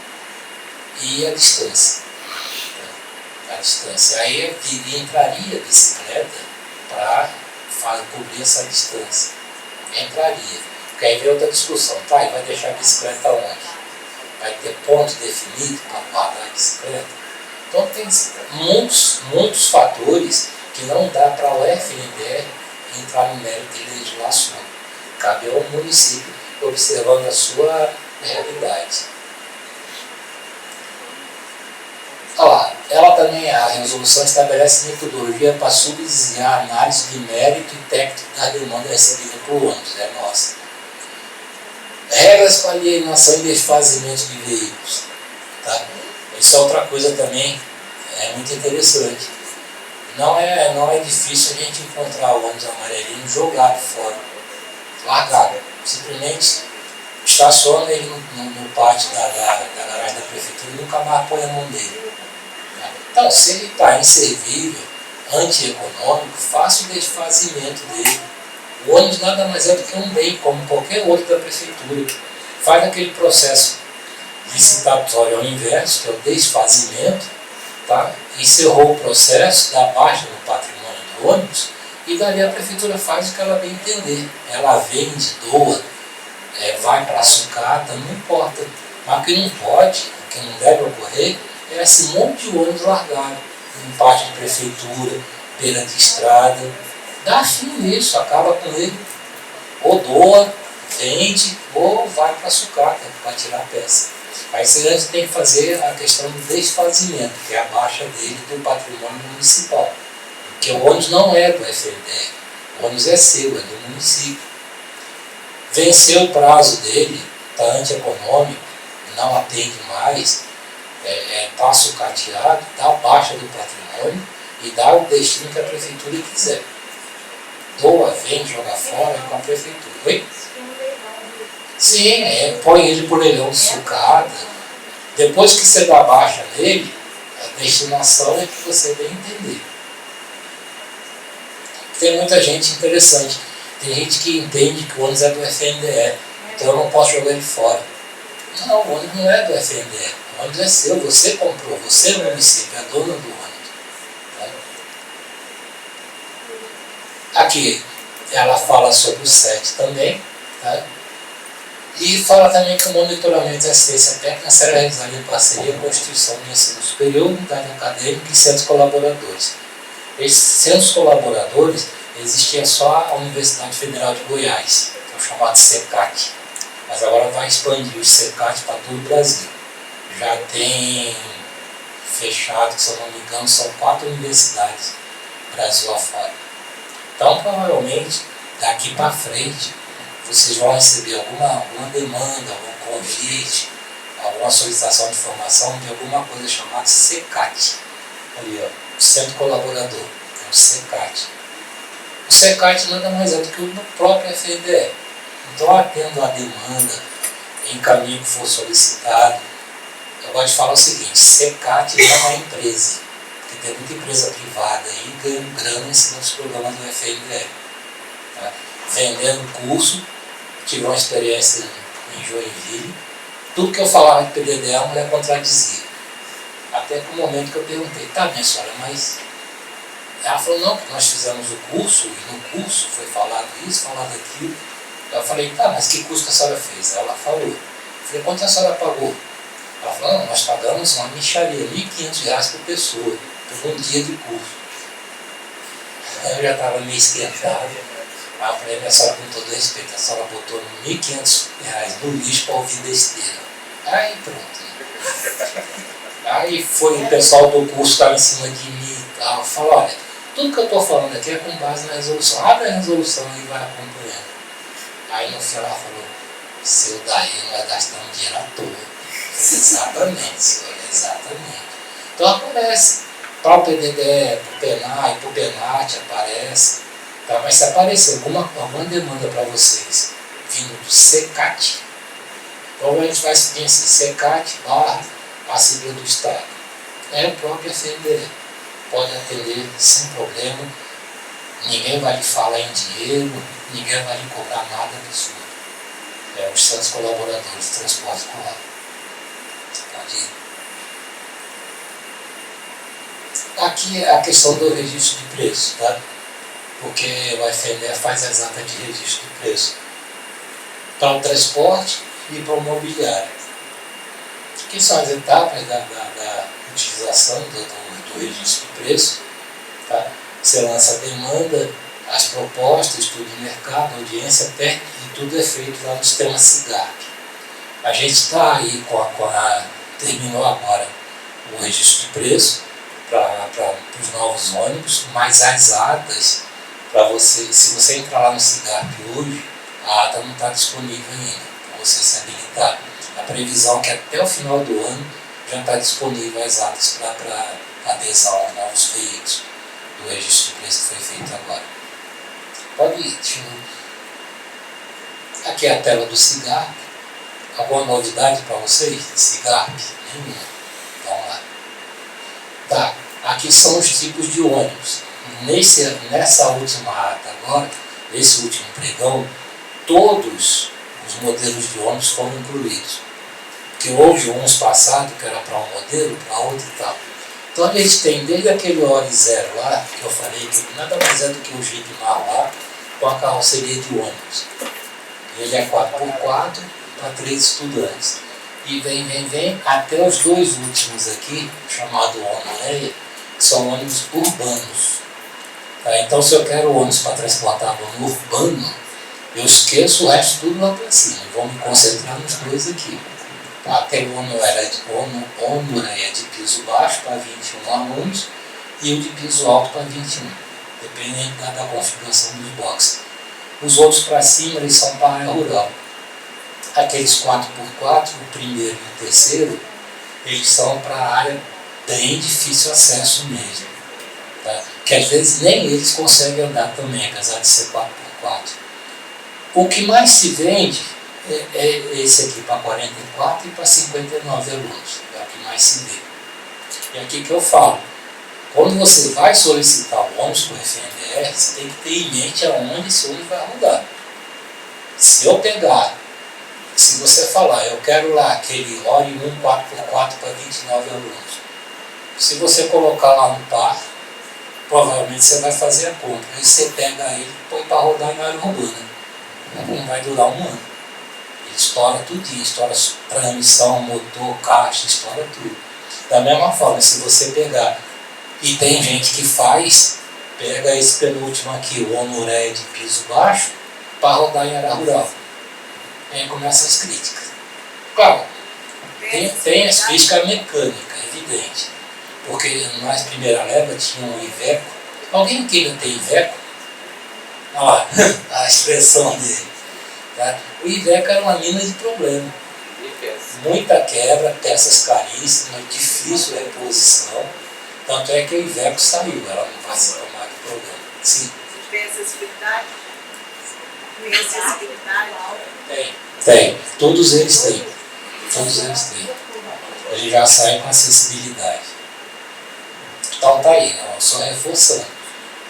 e a distância. A distância. Aí entraria a bicicleta para cobrir essa distância. Entraria. Porque aí vem outra discussão. Tá, e vai deixar a bicicleta onde? Vai ter ponto definido para guardar a bicicleta? Então tem muitos fatores que não dá para o FNDE entrar no mérito de legislação. Cabe ao município observando a sua realidade. Olha lá, ela também, a resolução estabelece metodologia para subsidiar a análise de mérito e técnico da demanda recebida por ônibus, é nossa. Regras para alienação e desfazimento de veículos. Tá? Isso é outra coisa também, é muito interessante. Não é difícil a gente encontrar o ônibus amarelinho jogado fora, largado. Simplesmente estaciona ele no pátio da garagem da prefeitura e nunca mais põe a mão dele. Então, se ele está inservível, antieconômico, faça o desfazimento dele. O ônibus nada mais é do que um bem, como qualquer outro da prefeitura. Faz aquele processo licitatório ao inverso, que é o desfazimento, tá? Encerrou o processo, dá baixa no patrimônio do ônibus, e dali a prefeitura faz o que ela bem entender. Ela vende, doa, vai para a sucata, não importa. Mas o que não pode, o que não deve ocorrer, é esse monte de ônibus largado, em parte de prefeitura, beira de estrada. Dá fim nisso, acaba com ele. Ou doa, vende, ou vai para a sucata, para tirar a peça. Aí você tem que fazer a questão do desfazimento, que é a baixa dele do patrimônio municipal. Porque o ônibus não é do FNDE, o ônibus é seu, é do município. Venceu o prazo dele, está antieconômico, não atende mais, está sucateado, dá a baixa do patrimônio e dá o destino que a prefeitura quiser. Doa, vende, joga fora com a prefeitura. Oi? Sim, põe ele por leilão de sucata. Depois que você dá baixa nele, a destinação é que você bem entender. Tem muita gente interessante. Tem gente que entende que o ônibus é do FNDE, então eu não posso jogar ele fora. Não, o ônibus não é do FNDE. O ônibus é seu, você comprou, você é o município, é dono do ônibus. Tá? Aqui, ela fala sobre o SET também, tá? E fala também que o monitoramento e assistência técnica será realizado em parceria com a instituição de ensino superior, unidade acadêmica e centros colaboradores. Esses centros colaboradores existia só a Universidade Federal de Goiás, que é o chamado CECAT. Mas agora vai expandir o CECAT para todo o Brasil. Já tem fechado, se eu não me engano, são 4 universidades Brasil afora. Então, provavelmente, daqui para frente, vocês vão receber alguma demanda, algum convite, alguma solicitação de informação de alguma coisa chamada CECAT. Ali, ó, Centro Colaborador, é o CECAT. O CECAT nada mais é do que o próprio FNDE. Então, atendo a demanda, encaminho que for solicitado. Eu gosto de falar o seguinte: CECAT não é empresa, porque tem muita empresa privada aí ganhando grana em cima dos programas do FNDE. Tá? Vendendo curso, tive uma experiência em Joinville, tudo que eu falava de PDD a mulher contradizia. Até que o momento que eu perguntei: tá, minha senhora, mas... Ela falou: não, que nós fizemos o curso, e no curso foi falado isso, falado aquilo. Eu falei: tá, mas que curso que a senhora fez? Ela falou. Eu falei: quanto a senhora pagou? Ela falou: não, nós pagamos uma mixaria, R$1.500 por pessoa, por um dia de curso. Eu já estava meio esquentado. Aí eu falei: minha senhora, com todo respeito, a senhora botou R$1.500 no lixo para ouvir besteira. Aí pronto. Aí foi o pessoal do curso que estava em cima de mim e tal. Falou: olha, tudo que eu estou falando aqui é com base na resolução. Abre a resolução e vai acompanhando. Aí no final ela falou: seu daí não vai gastar um dinheiro à toa. Exatamente, senhor, exatamente. Então aparece. Para o PDD, para o PENAI, para o PENAT aparece. Tá? Mas se aparecer alguma demanda para vocês vindo do CECAT, provavelmente vai seguir assim: CECAT barra a sigla do Estado. É o próprio FNDE. Pode atender sem problema. Ninguém vai lhe falar em dinheiro, ninguém vai lhe cobrar nada absurdo. Os seus colaboradores de transporte escolar. Pode ir. Aqui é a questão do registro de preço, tá? Porque o FNDE faz a exata de registro de preço para o transporte e para o mobiliário. Que são as etapas da utilização do registro de preço. Tá? Você lança a demanda, as propostas, estudo de mercado, audiência técnica, e tudo é feito lá no sistema SIGARP. A gente está aí terminou agora o registro de preço para os novos ônibus, mas as atas, para você, se você entrar lá no SIGARP hoje, a ata não está disponível ainda, para você se habilitar. A previsão é que até o final do ano já está disponível as atas para adesão aos novos veículos do registro de preço que foi feito agora. Pode ir, aqui é a tela do SIGARP. Alguma novidade para vocês? SIGARP? Nenhuma. Vamos lá. Tá, aqui são os tipos de ônibus. Nessa última ata agora, nesse último pregão, todos os modelos de ônibus foram incluídos. Porque houve uns passados que era para um modelo, para outro e tal. Então a gente tem desde aquele Ori Zero lá, que eu falei que nada mais é do que o Jeep Marlá com a carroceria de ônibus. Ele é 4x4 para 3 estudantes. E vem, até os dois últimos aqui, chamado Onoreia, que são ônibus urbanos. Tá? Então se eu quero ônibus para transportar no urbano, eu esqueço o resto tudo lá para cima. Vou me concentrar nos dois aqui. Tá? Tem o Onoreia de piso baixo para 21 alunos e o de piso alto para 21, dependendo da configuração dos boxes. Os outros para cima, eles são para a área rural. Aqueles 4x4, o primeiro e o terceiro, eles são para a área bem difícil acesso mesmo. Tá? Que às vezes nem eles conseguem andar também, apesar de ser 4x4. O que mais se vende é esse aqui para 44 e para 59 alunos. É o que mais se vê. E aqui que eu falo. Quando você vai solicitar o ônibus para o FNDE, você tem que ter em mente aonde esse ônibus vai rodar. Se eu pegar, se você falar, eu quero lá aquele Ori 1 4x4 para 29 alunos. Se você colocar lá no par, provavelmente você vai fazer a compra. Aí você pega ele e põe para rodar em área urbana. Não vai durar um ano. Ele estoura tudinho, estoura transmissão, motor, caixa, estoura tudo. Da mesma forma, se você pegar, e tem gente que pega esse penúltimo aqui, o Onoreia de piso baixo, para rodar em área rural. Aí começam as críticas. Claro, tem as críticas mecânicas, evidente. Porque na primeira leva tinha um Iveco. Alguém que ainda tem Iveco? Olha lá, a expressão dele. Tá? O Iveco era uma mina de problema. Muita quebra, peças caríssimas, difícil reposição. Tanto é que o Iveco saiu, ela não participa mais do programa. Sim. Tem acessibilidade? Tem acessibilidade? Tem. Todos eles têm. Ele já sai com acessibilidade. Então tá aí, só reforçando.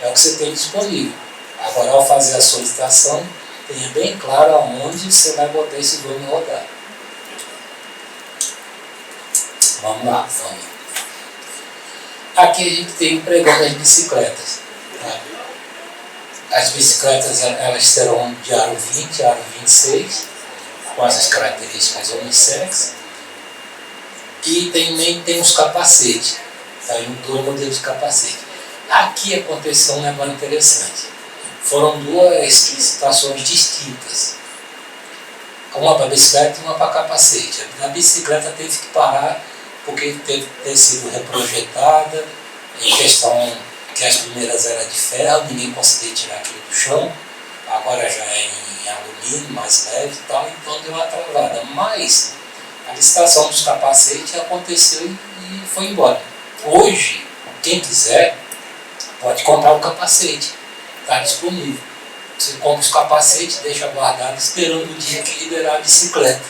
É o que você tem disponível. Agora, ao fazer a solicitação, tenha bem claro aonde você vai botar esse ônibus rodar. Vamos lá. Aqui a gente tem o pregão das bicicletas. Tá? As bicicletas elas serão de aro 20, aro 26, com essas características unissex. E também tem os capacetes. Tá? Dois modelos de capacete. Aqui aconteceu um negócio interessante. Foram duas situações distintas. Uma para bicicleta e uma para capacete. A bicicleta teve que parar porque teve que ter sido reprojetada, em questão que as primeiras eram de ferro, ninguém conseguia tirar aquilo do chão, agora já é em alumínio, mais leve e tal, então deu uma travada. Mas a licitação dos capacetes aconteceu e foi embora. Hoje, quem quiser, pode comprar o capacete, está disponível. Você compra os capacetes, deixa guardado, esperando o dia que liberar a bicicleta.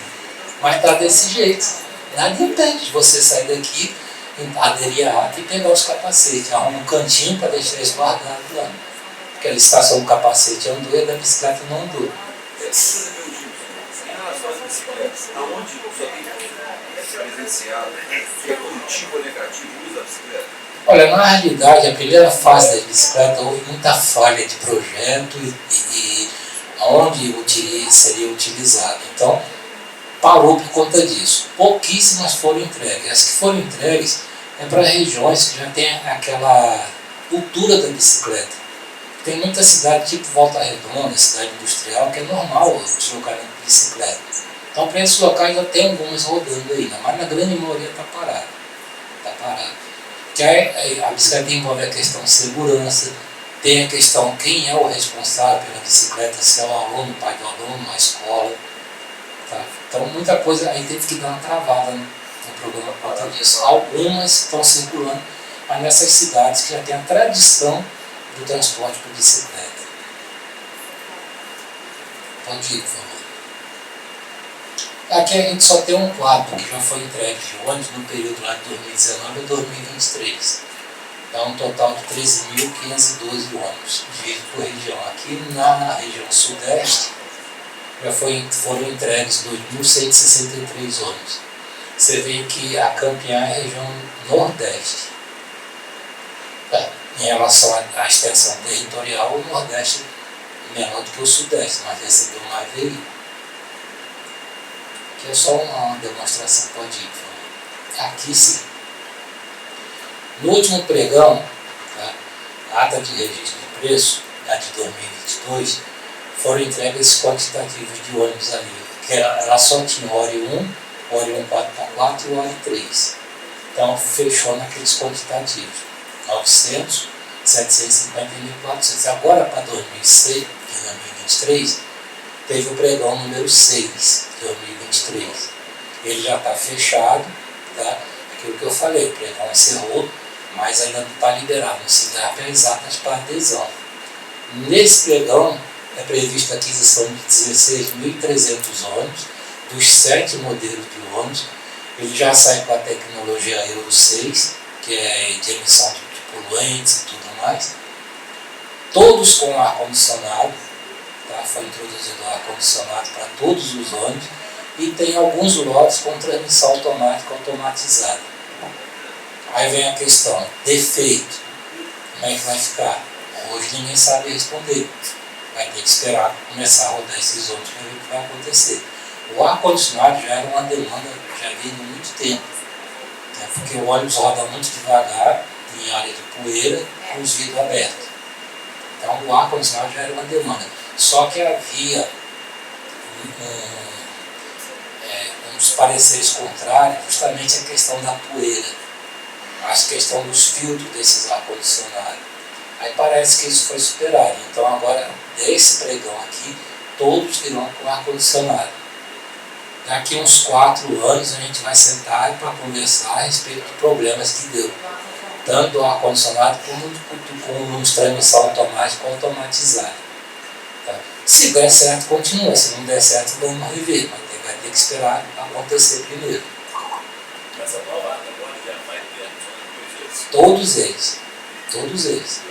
Mas está desse jeito. Nada impede de você sair daqui, aderir a ata e pegar os capacetes. Arruma um cantinho para deixar eles guardados lá. que a licitação do capacete andou e a da bicicleta não andou. Em relação às bicicletas, aonde só tem presenciado, que é positivo ou negativo o uso da bicicleta? Olha, na realidade, a primeira fase da bicicleta houve muita falha de projeto e onde seria utilizado. Então, parou por conta disso. Pouquíssimas foram entregues. As que foram entregues é para regiões que já tem aquela cultura da bicicleta. Tem muita cidade, tipo Volta Redonda, cidade industrial, que é normal o deslocamento de bicicleta. Então, para esses locais já tem algumas rodando ainda, mas na grande maioria está parado. Está parado. Que a bicicleta envolve a questão de segurança, tem a questão quem é o responsável pela bicicleta, se é o aluno, o pai do aluno, a escola. Tá? Então, muita coisa aí teve que dar uma travada no programa por conta disso. Algumas estão circulando, mas nessas cidades que já tem a tradição do transporte por bicicleta. Pode ir, por favor. Aqui a gente só tem um quadro que já foi entregue de ônibus no período lá de 2019 a 2023. Dá um total de 13.512 ônibus, dividido por região. Aqui na região sudeste já foram entregues 2.163 ônibus. Você vê que a Campião é a região nordeste. Em relação à extensão territorial, o nordeste é menor do que o sudeste, mas recebeu mais veículos. Aqui é só uma demonstração, pode ir, por favor. Aqui sim. No último pregão, tá, a ata de registro de preço, a de 2022, foram entregues quantitativos de ônibus ali, que ela só tinha o ORI 1, o ORI 1 4x4 e o ORI 3. Então fechou naqueles quantitativos. 900, 750 e 1.400. Agora para 2023, teve o pregão número 6, de 2023. Ele já está fechado, tá? Aquilo que eu falei, o pregão encerrou, mas ainda não está liberado, não se dá para exatas para adesão. Nesse pregão é prevista a aquisição de 16.300 ônibus, dos 7 modelos de ônibus. Ele já sai com a tecnologia Euro 6, que é de emissão de poluentes e tudo mais. Todos com ar-condicionado, tá? Foi introduzido ar-condicionado para todos os ônibus e tem alguns lotes com transmissão automática automatizada. Aí vem a questão, defeito, como é que vai ficar? Hoje ninguém sabe responder. Vai ter que esperar começar a rodar esses ônibus para ver o que vai acontecer. O ar-condicionado já era uma demanda, já vinha há muito tempo, né? Porque o ônibus roda muito devagar, em área de poeira, com os vidros abertos. Então o ar-condicionado já era uma demanda. Só que havia uns pareceres contrários, justamente a questão da poeira, a questão dos filtros desses ar-condicionados. Aí parece que isso foi superado. Então agora, desse pregão aqui, todos virão com ar-condicionado. Daqui uns 4 anos a gente vai sentar para conversar a respeito de problemas que deu. Tanto do ar-condicionado como nos transmissão automática ou automatizada. Tá? Se der certo, continua. Se não der certo, vamos rever. Vai ter que esperar acontecer primeiro. Essa nova ata agora já vai ter todos eles. Todos eles.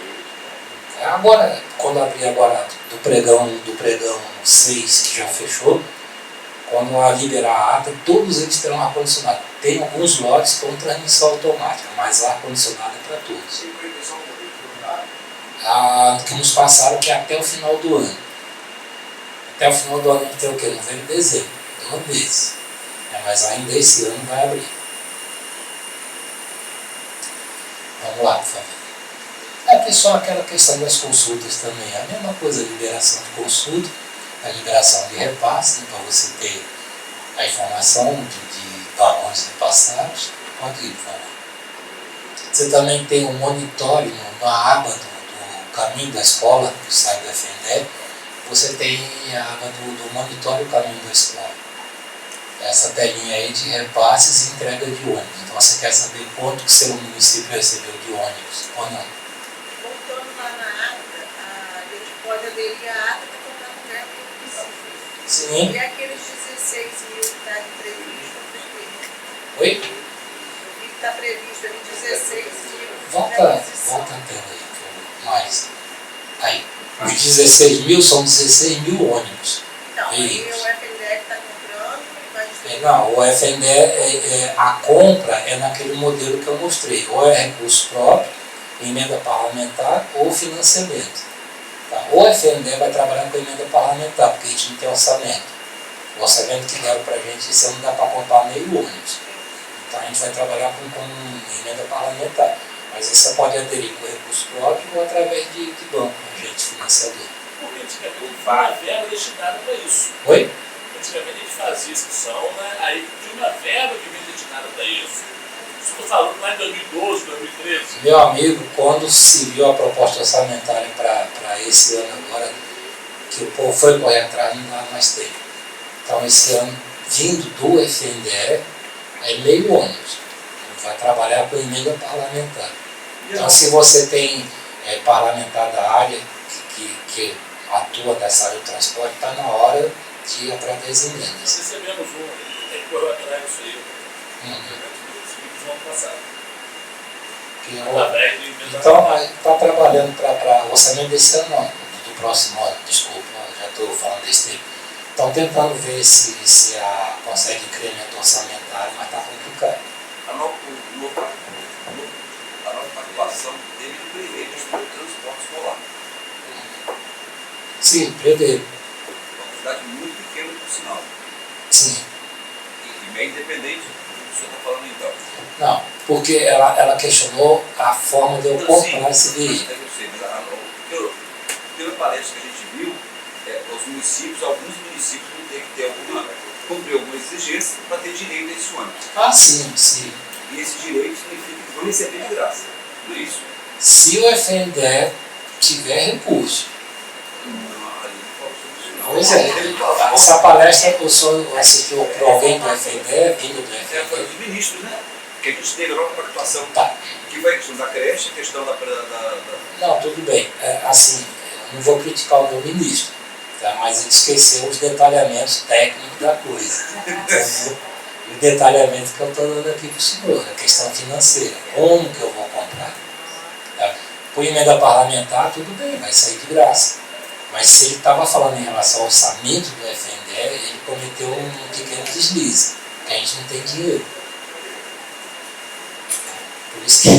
Agora, quando abrir agora do pregão 6, que já fechou, quando liberar a ata, todos eles terão ar-condicionado. Tem alguns lotes com transmissão automática, mas ar-condicionado é para todos. Que nos passaram que é até o final do ano. Até o final do ano a gente tem o quê? Novembro e dezembro. 2 meses. Mas ainda esse ano vai abrir. Vamos lá, por favor. Aqui só aquela questão das consultas também. A mesma coisa, a liberação de consulta, a liberação de repasse, para você ter a informação de valores repassados. Pode ir, por favor. Você também tem um monitório na aba do caminho da escola, do site da FENDEB. Você tem a aba do monitório caminho da escola. Essa telinha aí de repasses e entrega de ônibus. Então você quer saber quanto que seu município recebeu de ônibus ou não. Voltando lá na ata, a gente pode aderir à ata para comprar no verbo que precisa. Sim. E aqueles 16 mil que está previsto, Oi? o que está previsto ali, 16 mil. Volta a tela aí, por favor. Mais. Aí. Os 16 mil são 16 mil ônibus. Então, aí o Veículos. FNDE está comprando e vai distribuir. Não, o FNDE, a compra é naquele modelo que eu mostrei. Ou é recurso próprio, emenda parlamentar ou financiamento. Tá? O FNDE vai trabalhar com emenda parlamentar, porque a gente não tem orçamento. O orçamento que deram para a gente esse ano não dá para comprar meio ônibus. Então a gente vai trabalhar com emenda parlamentar. Mas você pode aderir com recurso próprio ou através de banco, agente financiador. Porque antigamente não tinha uma verba destinada para isso. Oi? Antigamente a gente fazia inscrição, né? Aí tinha uma verba que vinha destinada para isso. Isso estou falando lá em 2012, 2013. Meu amigo, quando se viu a proposta orçamentária para esse ano agora, que o povo foi correr atrás, não dá mais tempo. Então esse ano, vindo do FNDE, é meio ônibus. Vai trabalhar com emenda parlamentar. Então se você tem parlamentar da área que atua nessa área do transporte, está na hora de ir atrás das emendas. Nós recebemos que correu atrás disso aí. No ano passado. Através de emenda Então, parlamentar. está trabalhando para o orçamento desse ano, não, do próximo ano, desculpa, já estou falando desse tempo. Estão tentando ver se consegue incremento orçamentário, mas está complicado. A nova participação teve no primeiro de transporte escolar. Sim, prevê. Uma quantidade muito pequena, por sinal. Sim. E meio independente do que o senhor está falando então. Não, porque ela questionou a forma de eu comprar esse veículo. Eu sei, mas pela palestra que a gente viu, os municípios, alguns municípios vão ter que ter cumprir alguma exigência para ter direito a esse ônibus. Ah, sim, sim. E esse direito significa que vão receber de graça, não é isso? Se o FNDE tiver recurso. Pois é. Essa palestra que o senhor assistiu para alguém do FNDE, vindo do Foi FNDE. dos ministros, né? Que a gente teve agora uma participação Tá. que vai a questão da creche, a questão da Não, tudo bem. Assim, eu não vou criticar o meu ministro, tá? Mas ele esqueceu os detalhamentos técnicos da coisa. Entendeu? E o detalhamento que eu estou dando aqui para o senhor, a questão financeira. Como que eu vou comprar? Tá? Por emenda parlamentar, tudo bem, vai sair de graça. Mas se ele estava falando em relação ao orçamento do FNDE, ele cometeu um pequeno deslize, que a gente não tem dinheiro. Por isso que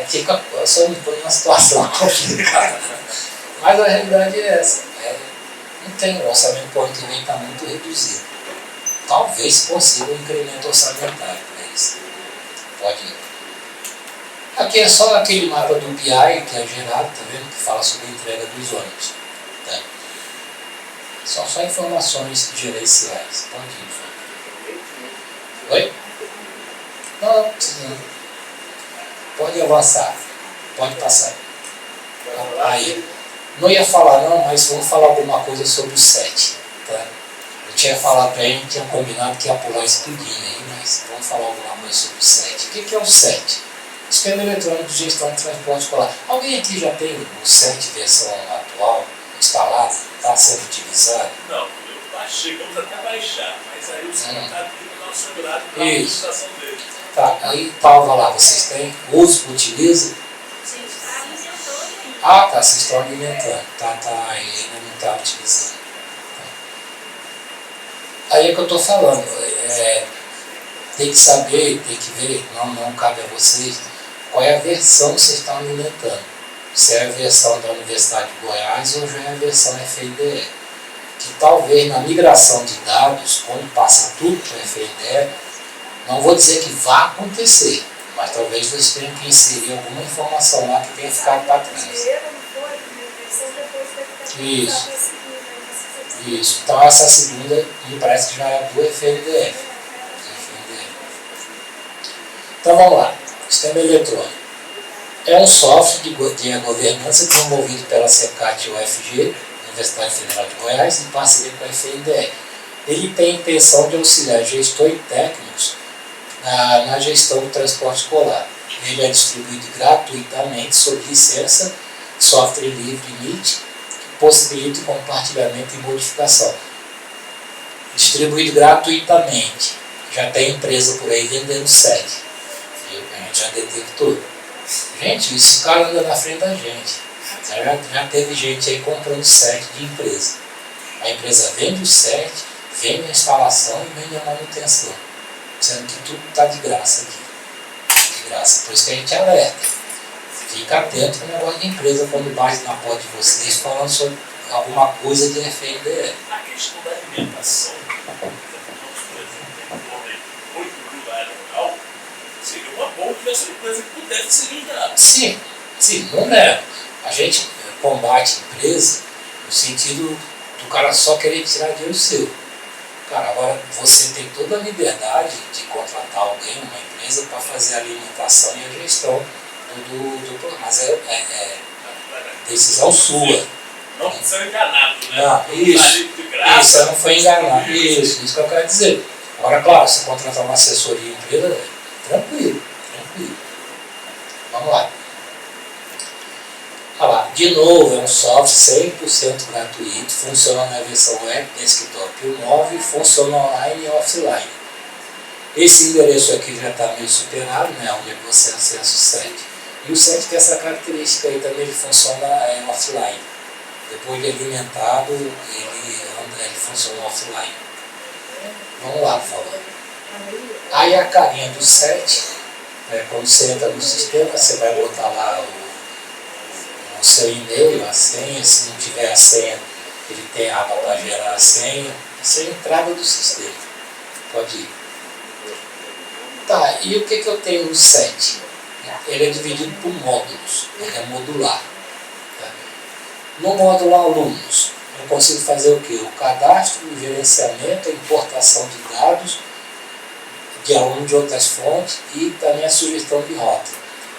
fica, eu só me põe numa situação complicada. Mas a realidade é essa. Não tem, o orçamento para o ano que vem está muito reduzido. Talvez consiga um incremento orçamentário para isso. Pode ir. Aqui é só aquele mapa do BI que é gerado, tá vendo? Que fala sobre a entrega dos ônibus. Tá? São só informações gerenciais. Pode ir. Oi? Não, não precisa não. Pode avançar. Pode passar. Aí. Não ia falar não, mas vamos falar alguma coisa sobre o 7. Tá? Eu tinha falado para ele, tinha combinado que ia pular isso tudinho aí, mas vamos falar alguma coisa sobre o 7. O que é o 7? Sistema Eletrônico de Gestão de Transporte Escolar. Alguém aqui já tem o 7 versão atual instalado? Está sendo utilizado? Não, eu baixei, vamos até baixar, mas aí o secretário pediu para dar uma segurada para a Isso. utilização dele. Tá, aí talva lá, vocês têm? Uso, utiliza? Gente, está alimentando ainda. Ah, tá, vocês estão alimentando. Tá, ainda não está utilizando. Aí é que eu estou falando. Tem que saber, tem que ver, não cabe a vocês, qual é a versão que vocês estão alimentando. Se é a versão da Universidade de Goiás ou já é a versão FNDE. Que talvez na migração de dados, quando passa tudo para o FNDE, não vou dizer que vá acontecer, mas talvez vocês tenham que inserir alguma informação lá que tenha ficado para trás. Isso. Isso. Então essa segunda me parece que já é do FNDE. Então vamos lá. Sistema eletrônico. É um software de governança desenvolvido pela CECAT e UFG, Universidade Federal de Goiás, em parceria com a FNDE. Ele tem a intenção de auxiliar gestores e técnicos na gestão do transporte escolar. Ele é distribuído gratuitamente sob licença, software livre MIT, que possibilita o compartilhamento e modificação. Distribuído gratuitamente. Já tem empresa por aí vendendo 7. A gente já detectou. Gente, esse cara anda na frente da gente. Já teve gente aí comprando set de empresa. A empresa vende o set, vende a instalação e vende a manutenção. Sendo que tudo está de graça aqui. De graça. Por isso que a gente alerta. Fica atento com o negócio de empresa quando bate na porta de vocês falando sobre alguma coisa de FNDE. A questão da alimentação, por exemplo, tem um homem 8 mil na área rural, seria uma boa que tivesse uma empresa que pudesse se ligar. Sim, não é. A gente combate empresa no sentido do cara só querer tirar dinheiro seu. Cara, agora você tem toda a liberdade de contratar alguém, uma empresa, para fazer a alimentação e a gestão do mas é decisão sua. Não são enganados, né? Não, isso. De graça. Isso, não foi enganado. Isso que eu quero dizer. Agora, claro, se contratar uma assessoria empresa, tranquilo. Vamos lá. Olha lá, de novo, é um software 100% gratuito, funciona na versão web, desktop e móvel, funciona online e offline. Esse endereço aqui já está meio superado, né, onde você acessa o site. E o site tem essa característica aí também, ele funciona offline. Depois de alimentado, ele funciona offline. Vamos lá, por favor. Aí a carinha do site, quando você entra no sistema, você vai botar lá o seu e-mail, a senha. Se não tiver a senha, ele tem a aba para gerar a senha. Essa é a entrada do sistema. Pode ir. Tá, e o que eu tenho no site? Ele é dividido por módulos, ele é modular. Tá? No módulo alunos, eu consigo fazer o quê? O cadastro, o gerenciamento, a importação de dados de alunos de outras fontes e também a sugestão de rota.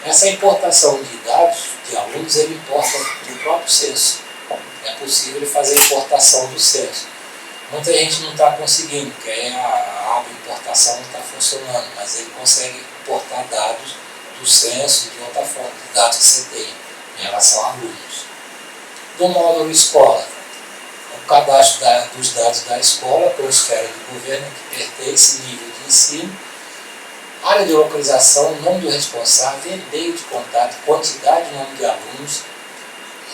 Essa importação de dados de alunos, ele importa do próprio censo. É possível ele fazer a importação do censo. Muita gente não está conseguindo, porque aí a aba importação não está funcionando, mas ele consegue importar dados do censo e de outra fonte, de dados que você tem em relação a alunos. Do módulo escola, o cadastro dos dados da escola por esfera de governo que pertence ao nível de ensino, área de localização, nome do responsável, e-mail de contato, quantidade de nome de alunos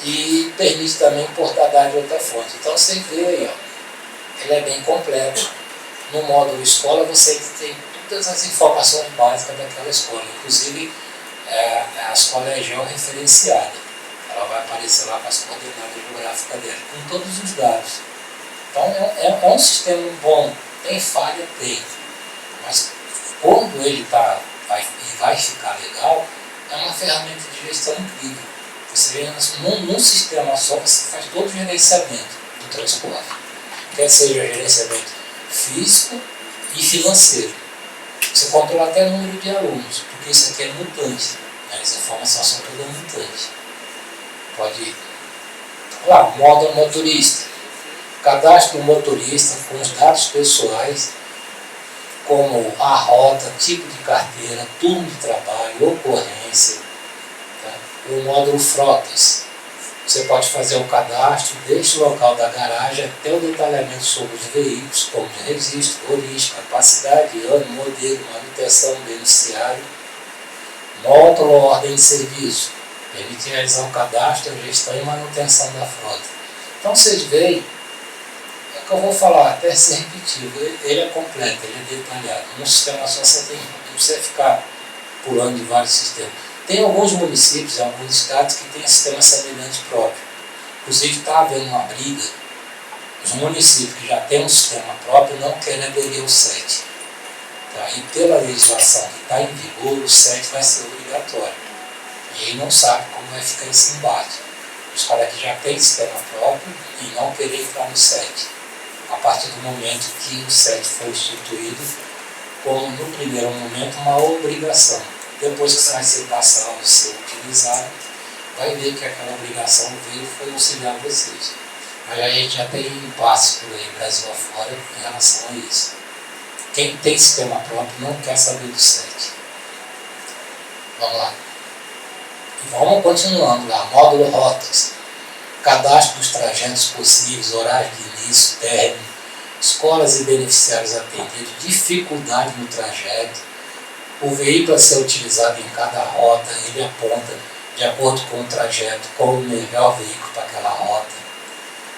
e permite também importar dados de outra fonte. Então você vê aí, ó, ele é bem completo. No módulo escola você tem todas as informações básicas daquela escola, inclusive a escola é georreferenciada. Ela vai aparecer lá com as coordenadas geográficas dela, com todos os dados. Então é um sistema bom. Tem falha? Tem. Mas quando ele vai ficar legal, é uma ferramenta de gestão incrível. Você vê, num sistema só, você faz todo o gerenciamento do transporte. Quer seja gerenciamento físico e financeiro. Você controla até o número de alunos, porque isso aqui é mutante. Né? As informações são todas mutantes. Pode ir. Lá, módulo motorista. Cadastro do motorista com os dados pessoais, como a rota, tipo de carteira, turno de trabalho, ocorrência. Tá? O módulo frotas. Você pode fazer o cadastro desde o local da garagem até o detalhamento sobre os veículos, como de registro, origem, capacidade, ano, modelo, manutenção, beneficiário. Módulo ordem de serviço. Permite realizar o cadastro, a gestão e manutenção da frota. Então vocês veem, é o que eu vou falar, até ser repetido, ele é completo, ele é detalhado. Num sistema só você tem, não precisa ficar pulando de vários sistemas. Tem alguns municípios, alguns estados que têm sistema semelhante próprio. Inclusive está havendo uma briga. Os municípios que já têm um sistema próprio não querem aderir ao SET. Tá? E pela legislação que está em vigor, o SET vai ser obrigatório. E aí não sabe como vai ficar esse embate. Os caras que já têm sistema próprio e não querem entrar no SET. A partir do momento que o SET for instituído, como no primeiro momento uma obrigação. Depois que você vai ser passado a ser utilizado, vai ver que aquela obrigação veio foi auxiliar vocês. Mas a gente já tem impasse por aí, Brasil afora, em relação a isso. Quem tem sistema próprio não quer saber do SET. Vamos lá. Vamos continuando lá. Módulo rotas. Cadastro dos trajetos possíveis, horário de início, término, escolas e beneficiários atendidos, dificuldade no trajeto, o veículo a ser utilizado em cada rota, ele aponta de acordo com o trajeto, qual o melhor veículo para aquela rota.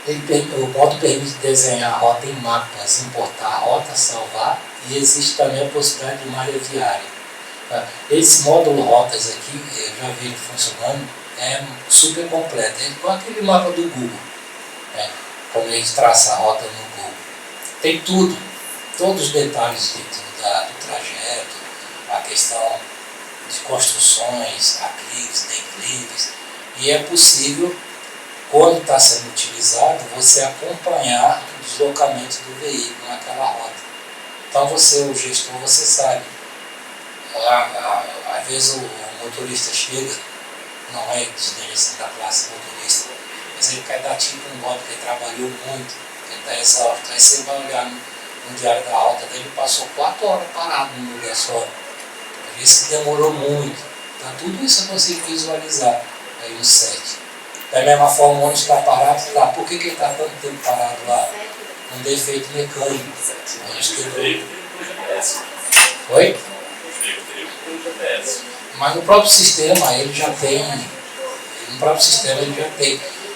O módulo permite desenhar a rota em mapas, importar a rota, salvar, e existe também a possibilidade de malha viária. Esse módulo rotas aqui, eu já vi ele funcionando, é super completo, é igual aquele mapa do Google, como a gente traça a rota no Google. Tem tudo, todos os detalhes do trajeto, a questão de construções, aclives, declives, e é possível, quando está sendo utilizado, você acompanhar o deslocamento do veículo naquela rota. Então você, o gestor, você sabe. Às vezes o motorista chega, não é desmerecendo da classe motorista, mas ele quer dar tipo um golpe, porque ele trabalhou muito, ele está exausto. Aí você vai olhar no diário da rota dele, passou 4 horas parado num lugar só. Por isso que demorou muito. Então tudo isso eu consigo visualizar aí no set. Da mesma forma, o ônibus está parado lá. Por que ele está tanto tempo parado lá? Um defeito mecânico. O ônibus quebrou. Oi? Mas no próprio sistema ele já tem.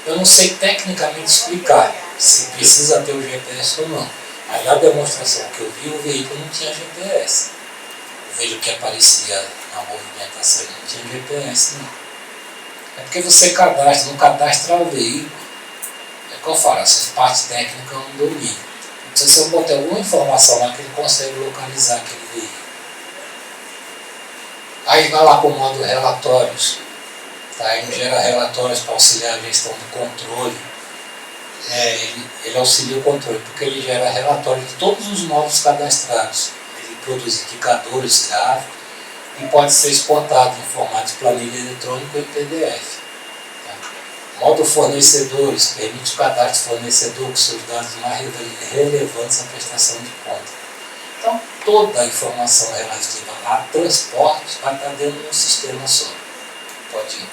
Eu não sei tecnicamente explicar se precisa ter o GPS ou não. Mas na demonstração que eu vi, o veículo não tinha GPS. O veículo que aparecia na movimentação não tinha GPS, não. É porque você não cadastra o veículo. É que eu falo, essa parte técnica eu não domino. Então, se eu botar alguma informação lá que ele consegue localizar aquele veículo. Aí vai lá para o modo relatórios. Tá? Ele gera relatórios para auxiliar a gestão do controle. Ele auxilia o controle, porque ele gera relatórios de todos os módulos cadastrados. Ele produz indicadores gráficos e pode ser exportado em formato de planilha eletrônica ou em PDF. Tá? Módulo fornecedores permite o cadastro de fornecedor com seus dados mais relevantes à prestação de conta. Então, toda a informação relativa a transporte vai estar dentro de um sistema só. Pode ir.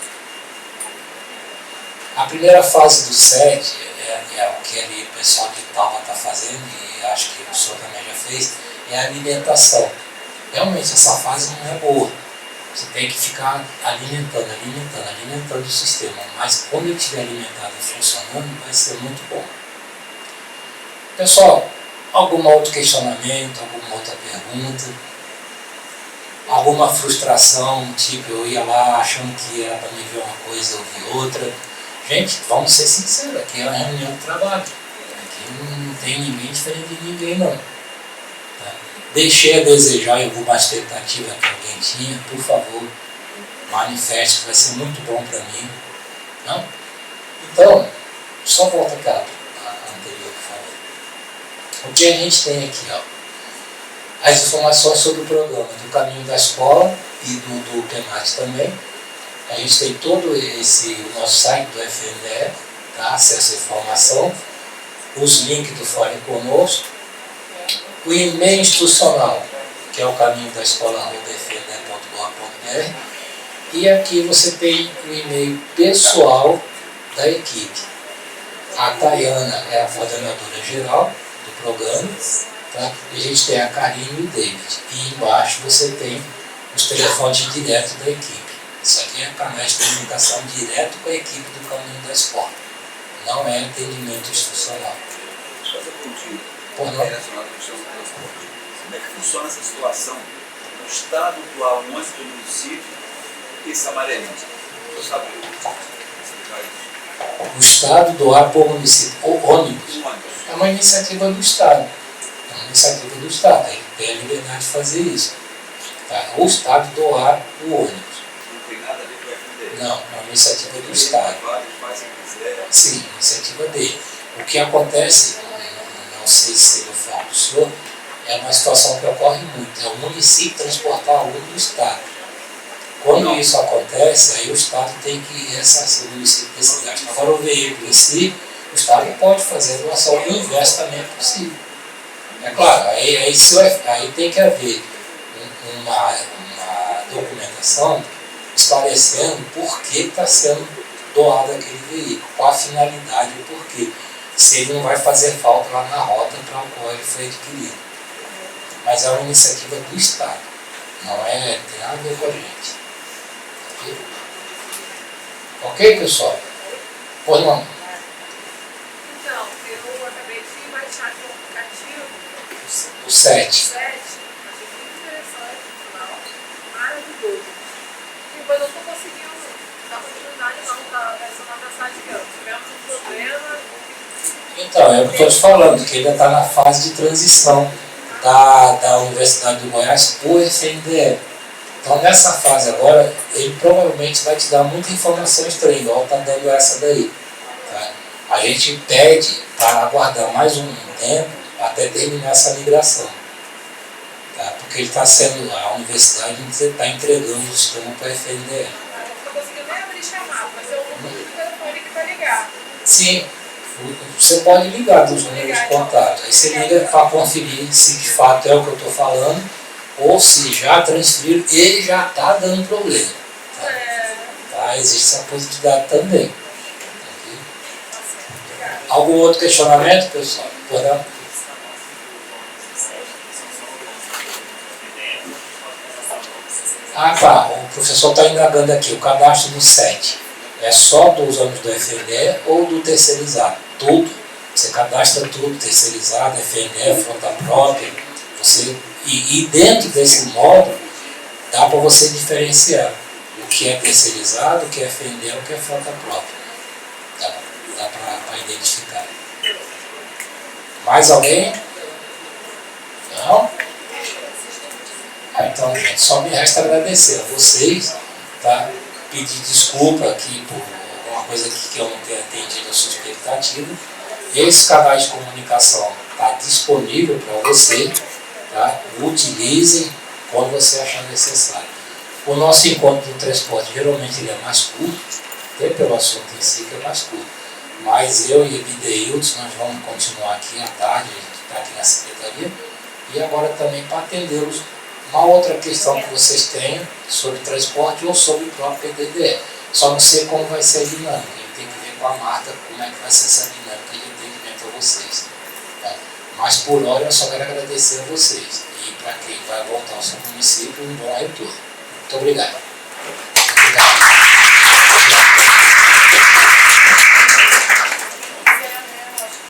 A primeira fase do SET é o que ali o pessoal de Talva está fazendo, e acho que o senhor também já fez, é a alimentação. Realmente essa fase não é boa. Você tem que ficar alimentando o sistema. Mas quando ele estiver alimentado e funcionando, vai ser muito bom. Pessoal, algum outro questionamento, alguma outra pergunta? Alguma frustração, tipo, eu ia lá achando que era para me ver uma coisa, eu vi outra. Gente, vamos ser sinceros, aqui é uma reunião de trabalho. Aqui não tem ninguém diferente de ninguém, não. Tá? Deixei a desejar em alguma expectativa que alguém tinha, por favor, manifeste, que vai ser muito bom para mim. Não? Então, só volta aquela anterior, por favor. O que a gente tem aqui, ó? As informações sobre o programa do Caminho da Escola e do PEMAT também. A gente tem todo o nosso site do FNDE, tá? Acesso à informação, os links do Fale Conosco, o e-mail institucional, que é o caminho da escola@fnde.gov.br, e aqui você tem o e-mail pessoal da equipe. A Tayana é a coordenadora geral do programa, tá? E a gente tem a Karine e o David. E embaixo você tem os telefones diretos da equipe. Isso aqui é canais de comunicação direto com a equipe do Caminho da Escola. Não é atendimento institucional. Só fazer um contigo. Por não. Relacionado com o seu transporte. Como é que funciona essa situação no estado atual, no âmbito do município, esse amarelinho? Eu sabia explicar isso. O Estado doar por município, o ônibus, é uma iniciativa do Estado. É uma iniciativa do Estado. Ele tem a liberdade de fazer isso. Tá? O Estado doar o ônibus. Não, é uma iniciativa do Estado. Sim, iniciativa dele. O que acontece, não sei se ele fala do senhor, é uma situação que ocorre muito. É o município transportar aluno do Estado. Quando isso acontece, aí o Estado tem que ressarcir o município desse gasto. Agora o veículo em si, o Estado pode fazer a doação e o inverso também é possível. É claro, aí tem que haver uma documentação esclarecendo por que está sendo doado aquele veículo, qual a finalidade e o porquê. Se ele não vai fazer falta lá na rota para a qual ele foi adquirido. Mas é uma iniciativa do Estado, não tem nada a ver com a gente. Okay? Ok, pessoal? Pois não. Então, eu acabei de baixar aqui um aplicativo, O 7. 7, achei muito interessante, no final, maravilhoso. Mas eu não tô conseguindo dar continuidade não, tá essa nova mensagem aqui, ó. Tivemos um problema. Então, é o que eu estou te falando, que ainda está na fase de transição da Universidade do Goiás para o FNDE. Então, nessa fase agora, ele provavelmente vai te dar muita informação estranha, igual está dando essa daí. Tá? A gente pede para aguardar mais um tempo até terminar essa migração. Tá? Porque ele está sendo, a universidade está entregando o sistema para a FNDE. Eu não tô conseguindo nem abrir chamada, mas eu uso o telefone aqui para ligar. Sim, você pode ligar dos números de contato. Aí você liga para conferir se de fato é o que eu estou falando ou se já transferiram e já está dando problema. Tá? Tá? Existe essa possibilidade também. Ok? Algum outro questionamento, pessoal? Por não? Ah, tá. O professor está indagando aqui. O cadastro do 7 é só dos anos do FNDE ou do terceirizado? Tudo. Você cadastra tudo, terceirizado, FNDE, frota própria. E dentro desse módulo, dá para você diferenciar o que é terceirizado, o que é FNDE, o que é frota própria. Dá para identificar. Mais alguém? Não? Então, gente, só me resta agradecer a vocês, tá? Pedir desculpa aqui por alguma coisa aqui que eu não tenha atendido a sua expectativa. Esse canal de comunicação está disponível para você, tá? Utilizem quando você achar necessário. O nosso encontro do transporte geralmente ele é mais curto, até pelo assunto em si que é mais curto. Mas eu e a Bideilton, nós vamos continuar aqui à tarde, a gente está aqui na secretaria, e agora também para atendê-los uma outra questão que vocês tenham sobre transporte ou sobre o próprio PDDE. Só não sei como vai ser a dinâmica. A gente tem que ver com a Marta como é que vai ser essa dinâmica de atendimento a vocês. Tá? Mas por hora eu só quero agradecer a vocês. E para quem vai voltar ao seu município, um bom retorno. Muito obrigado.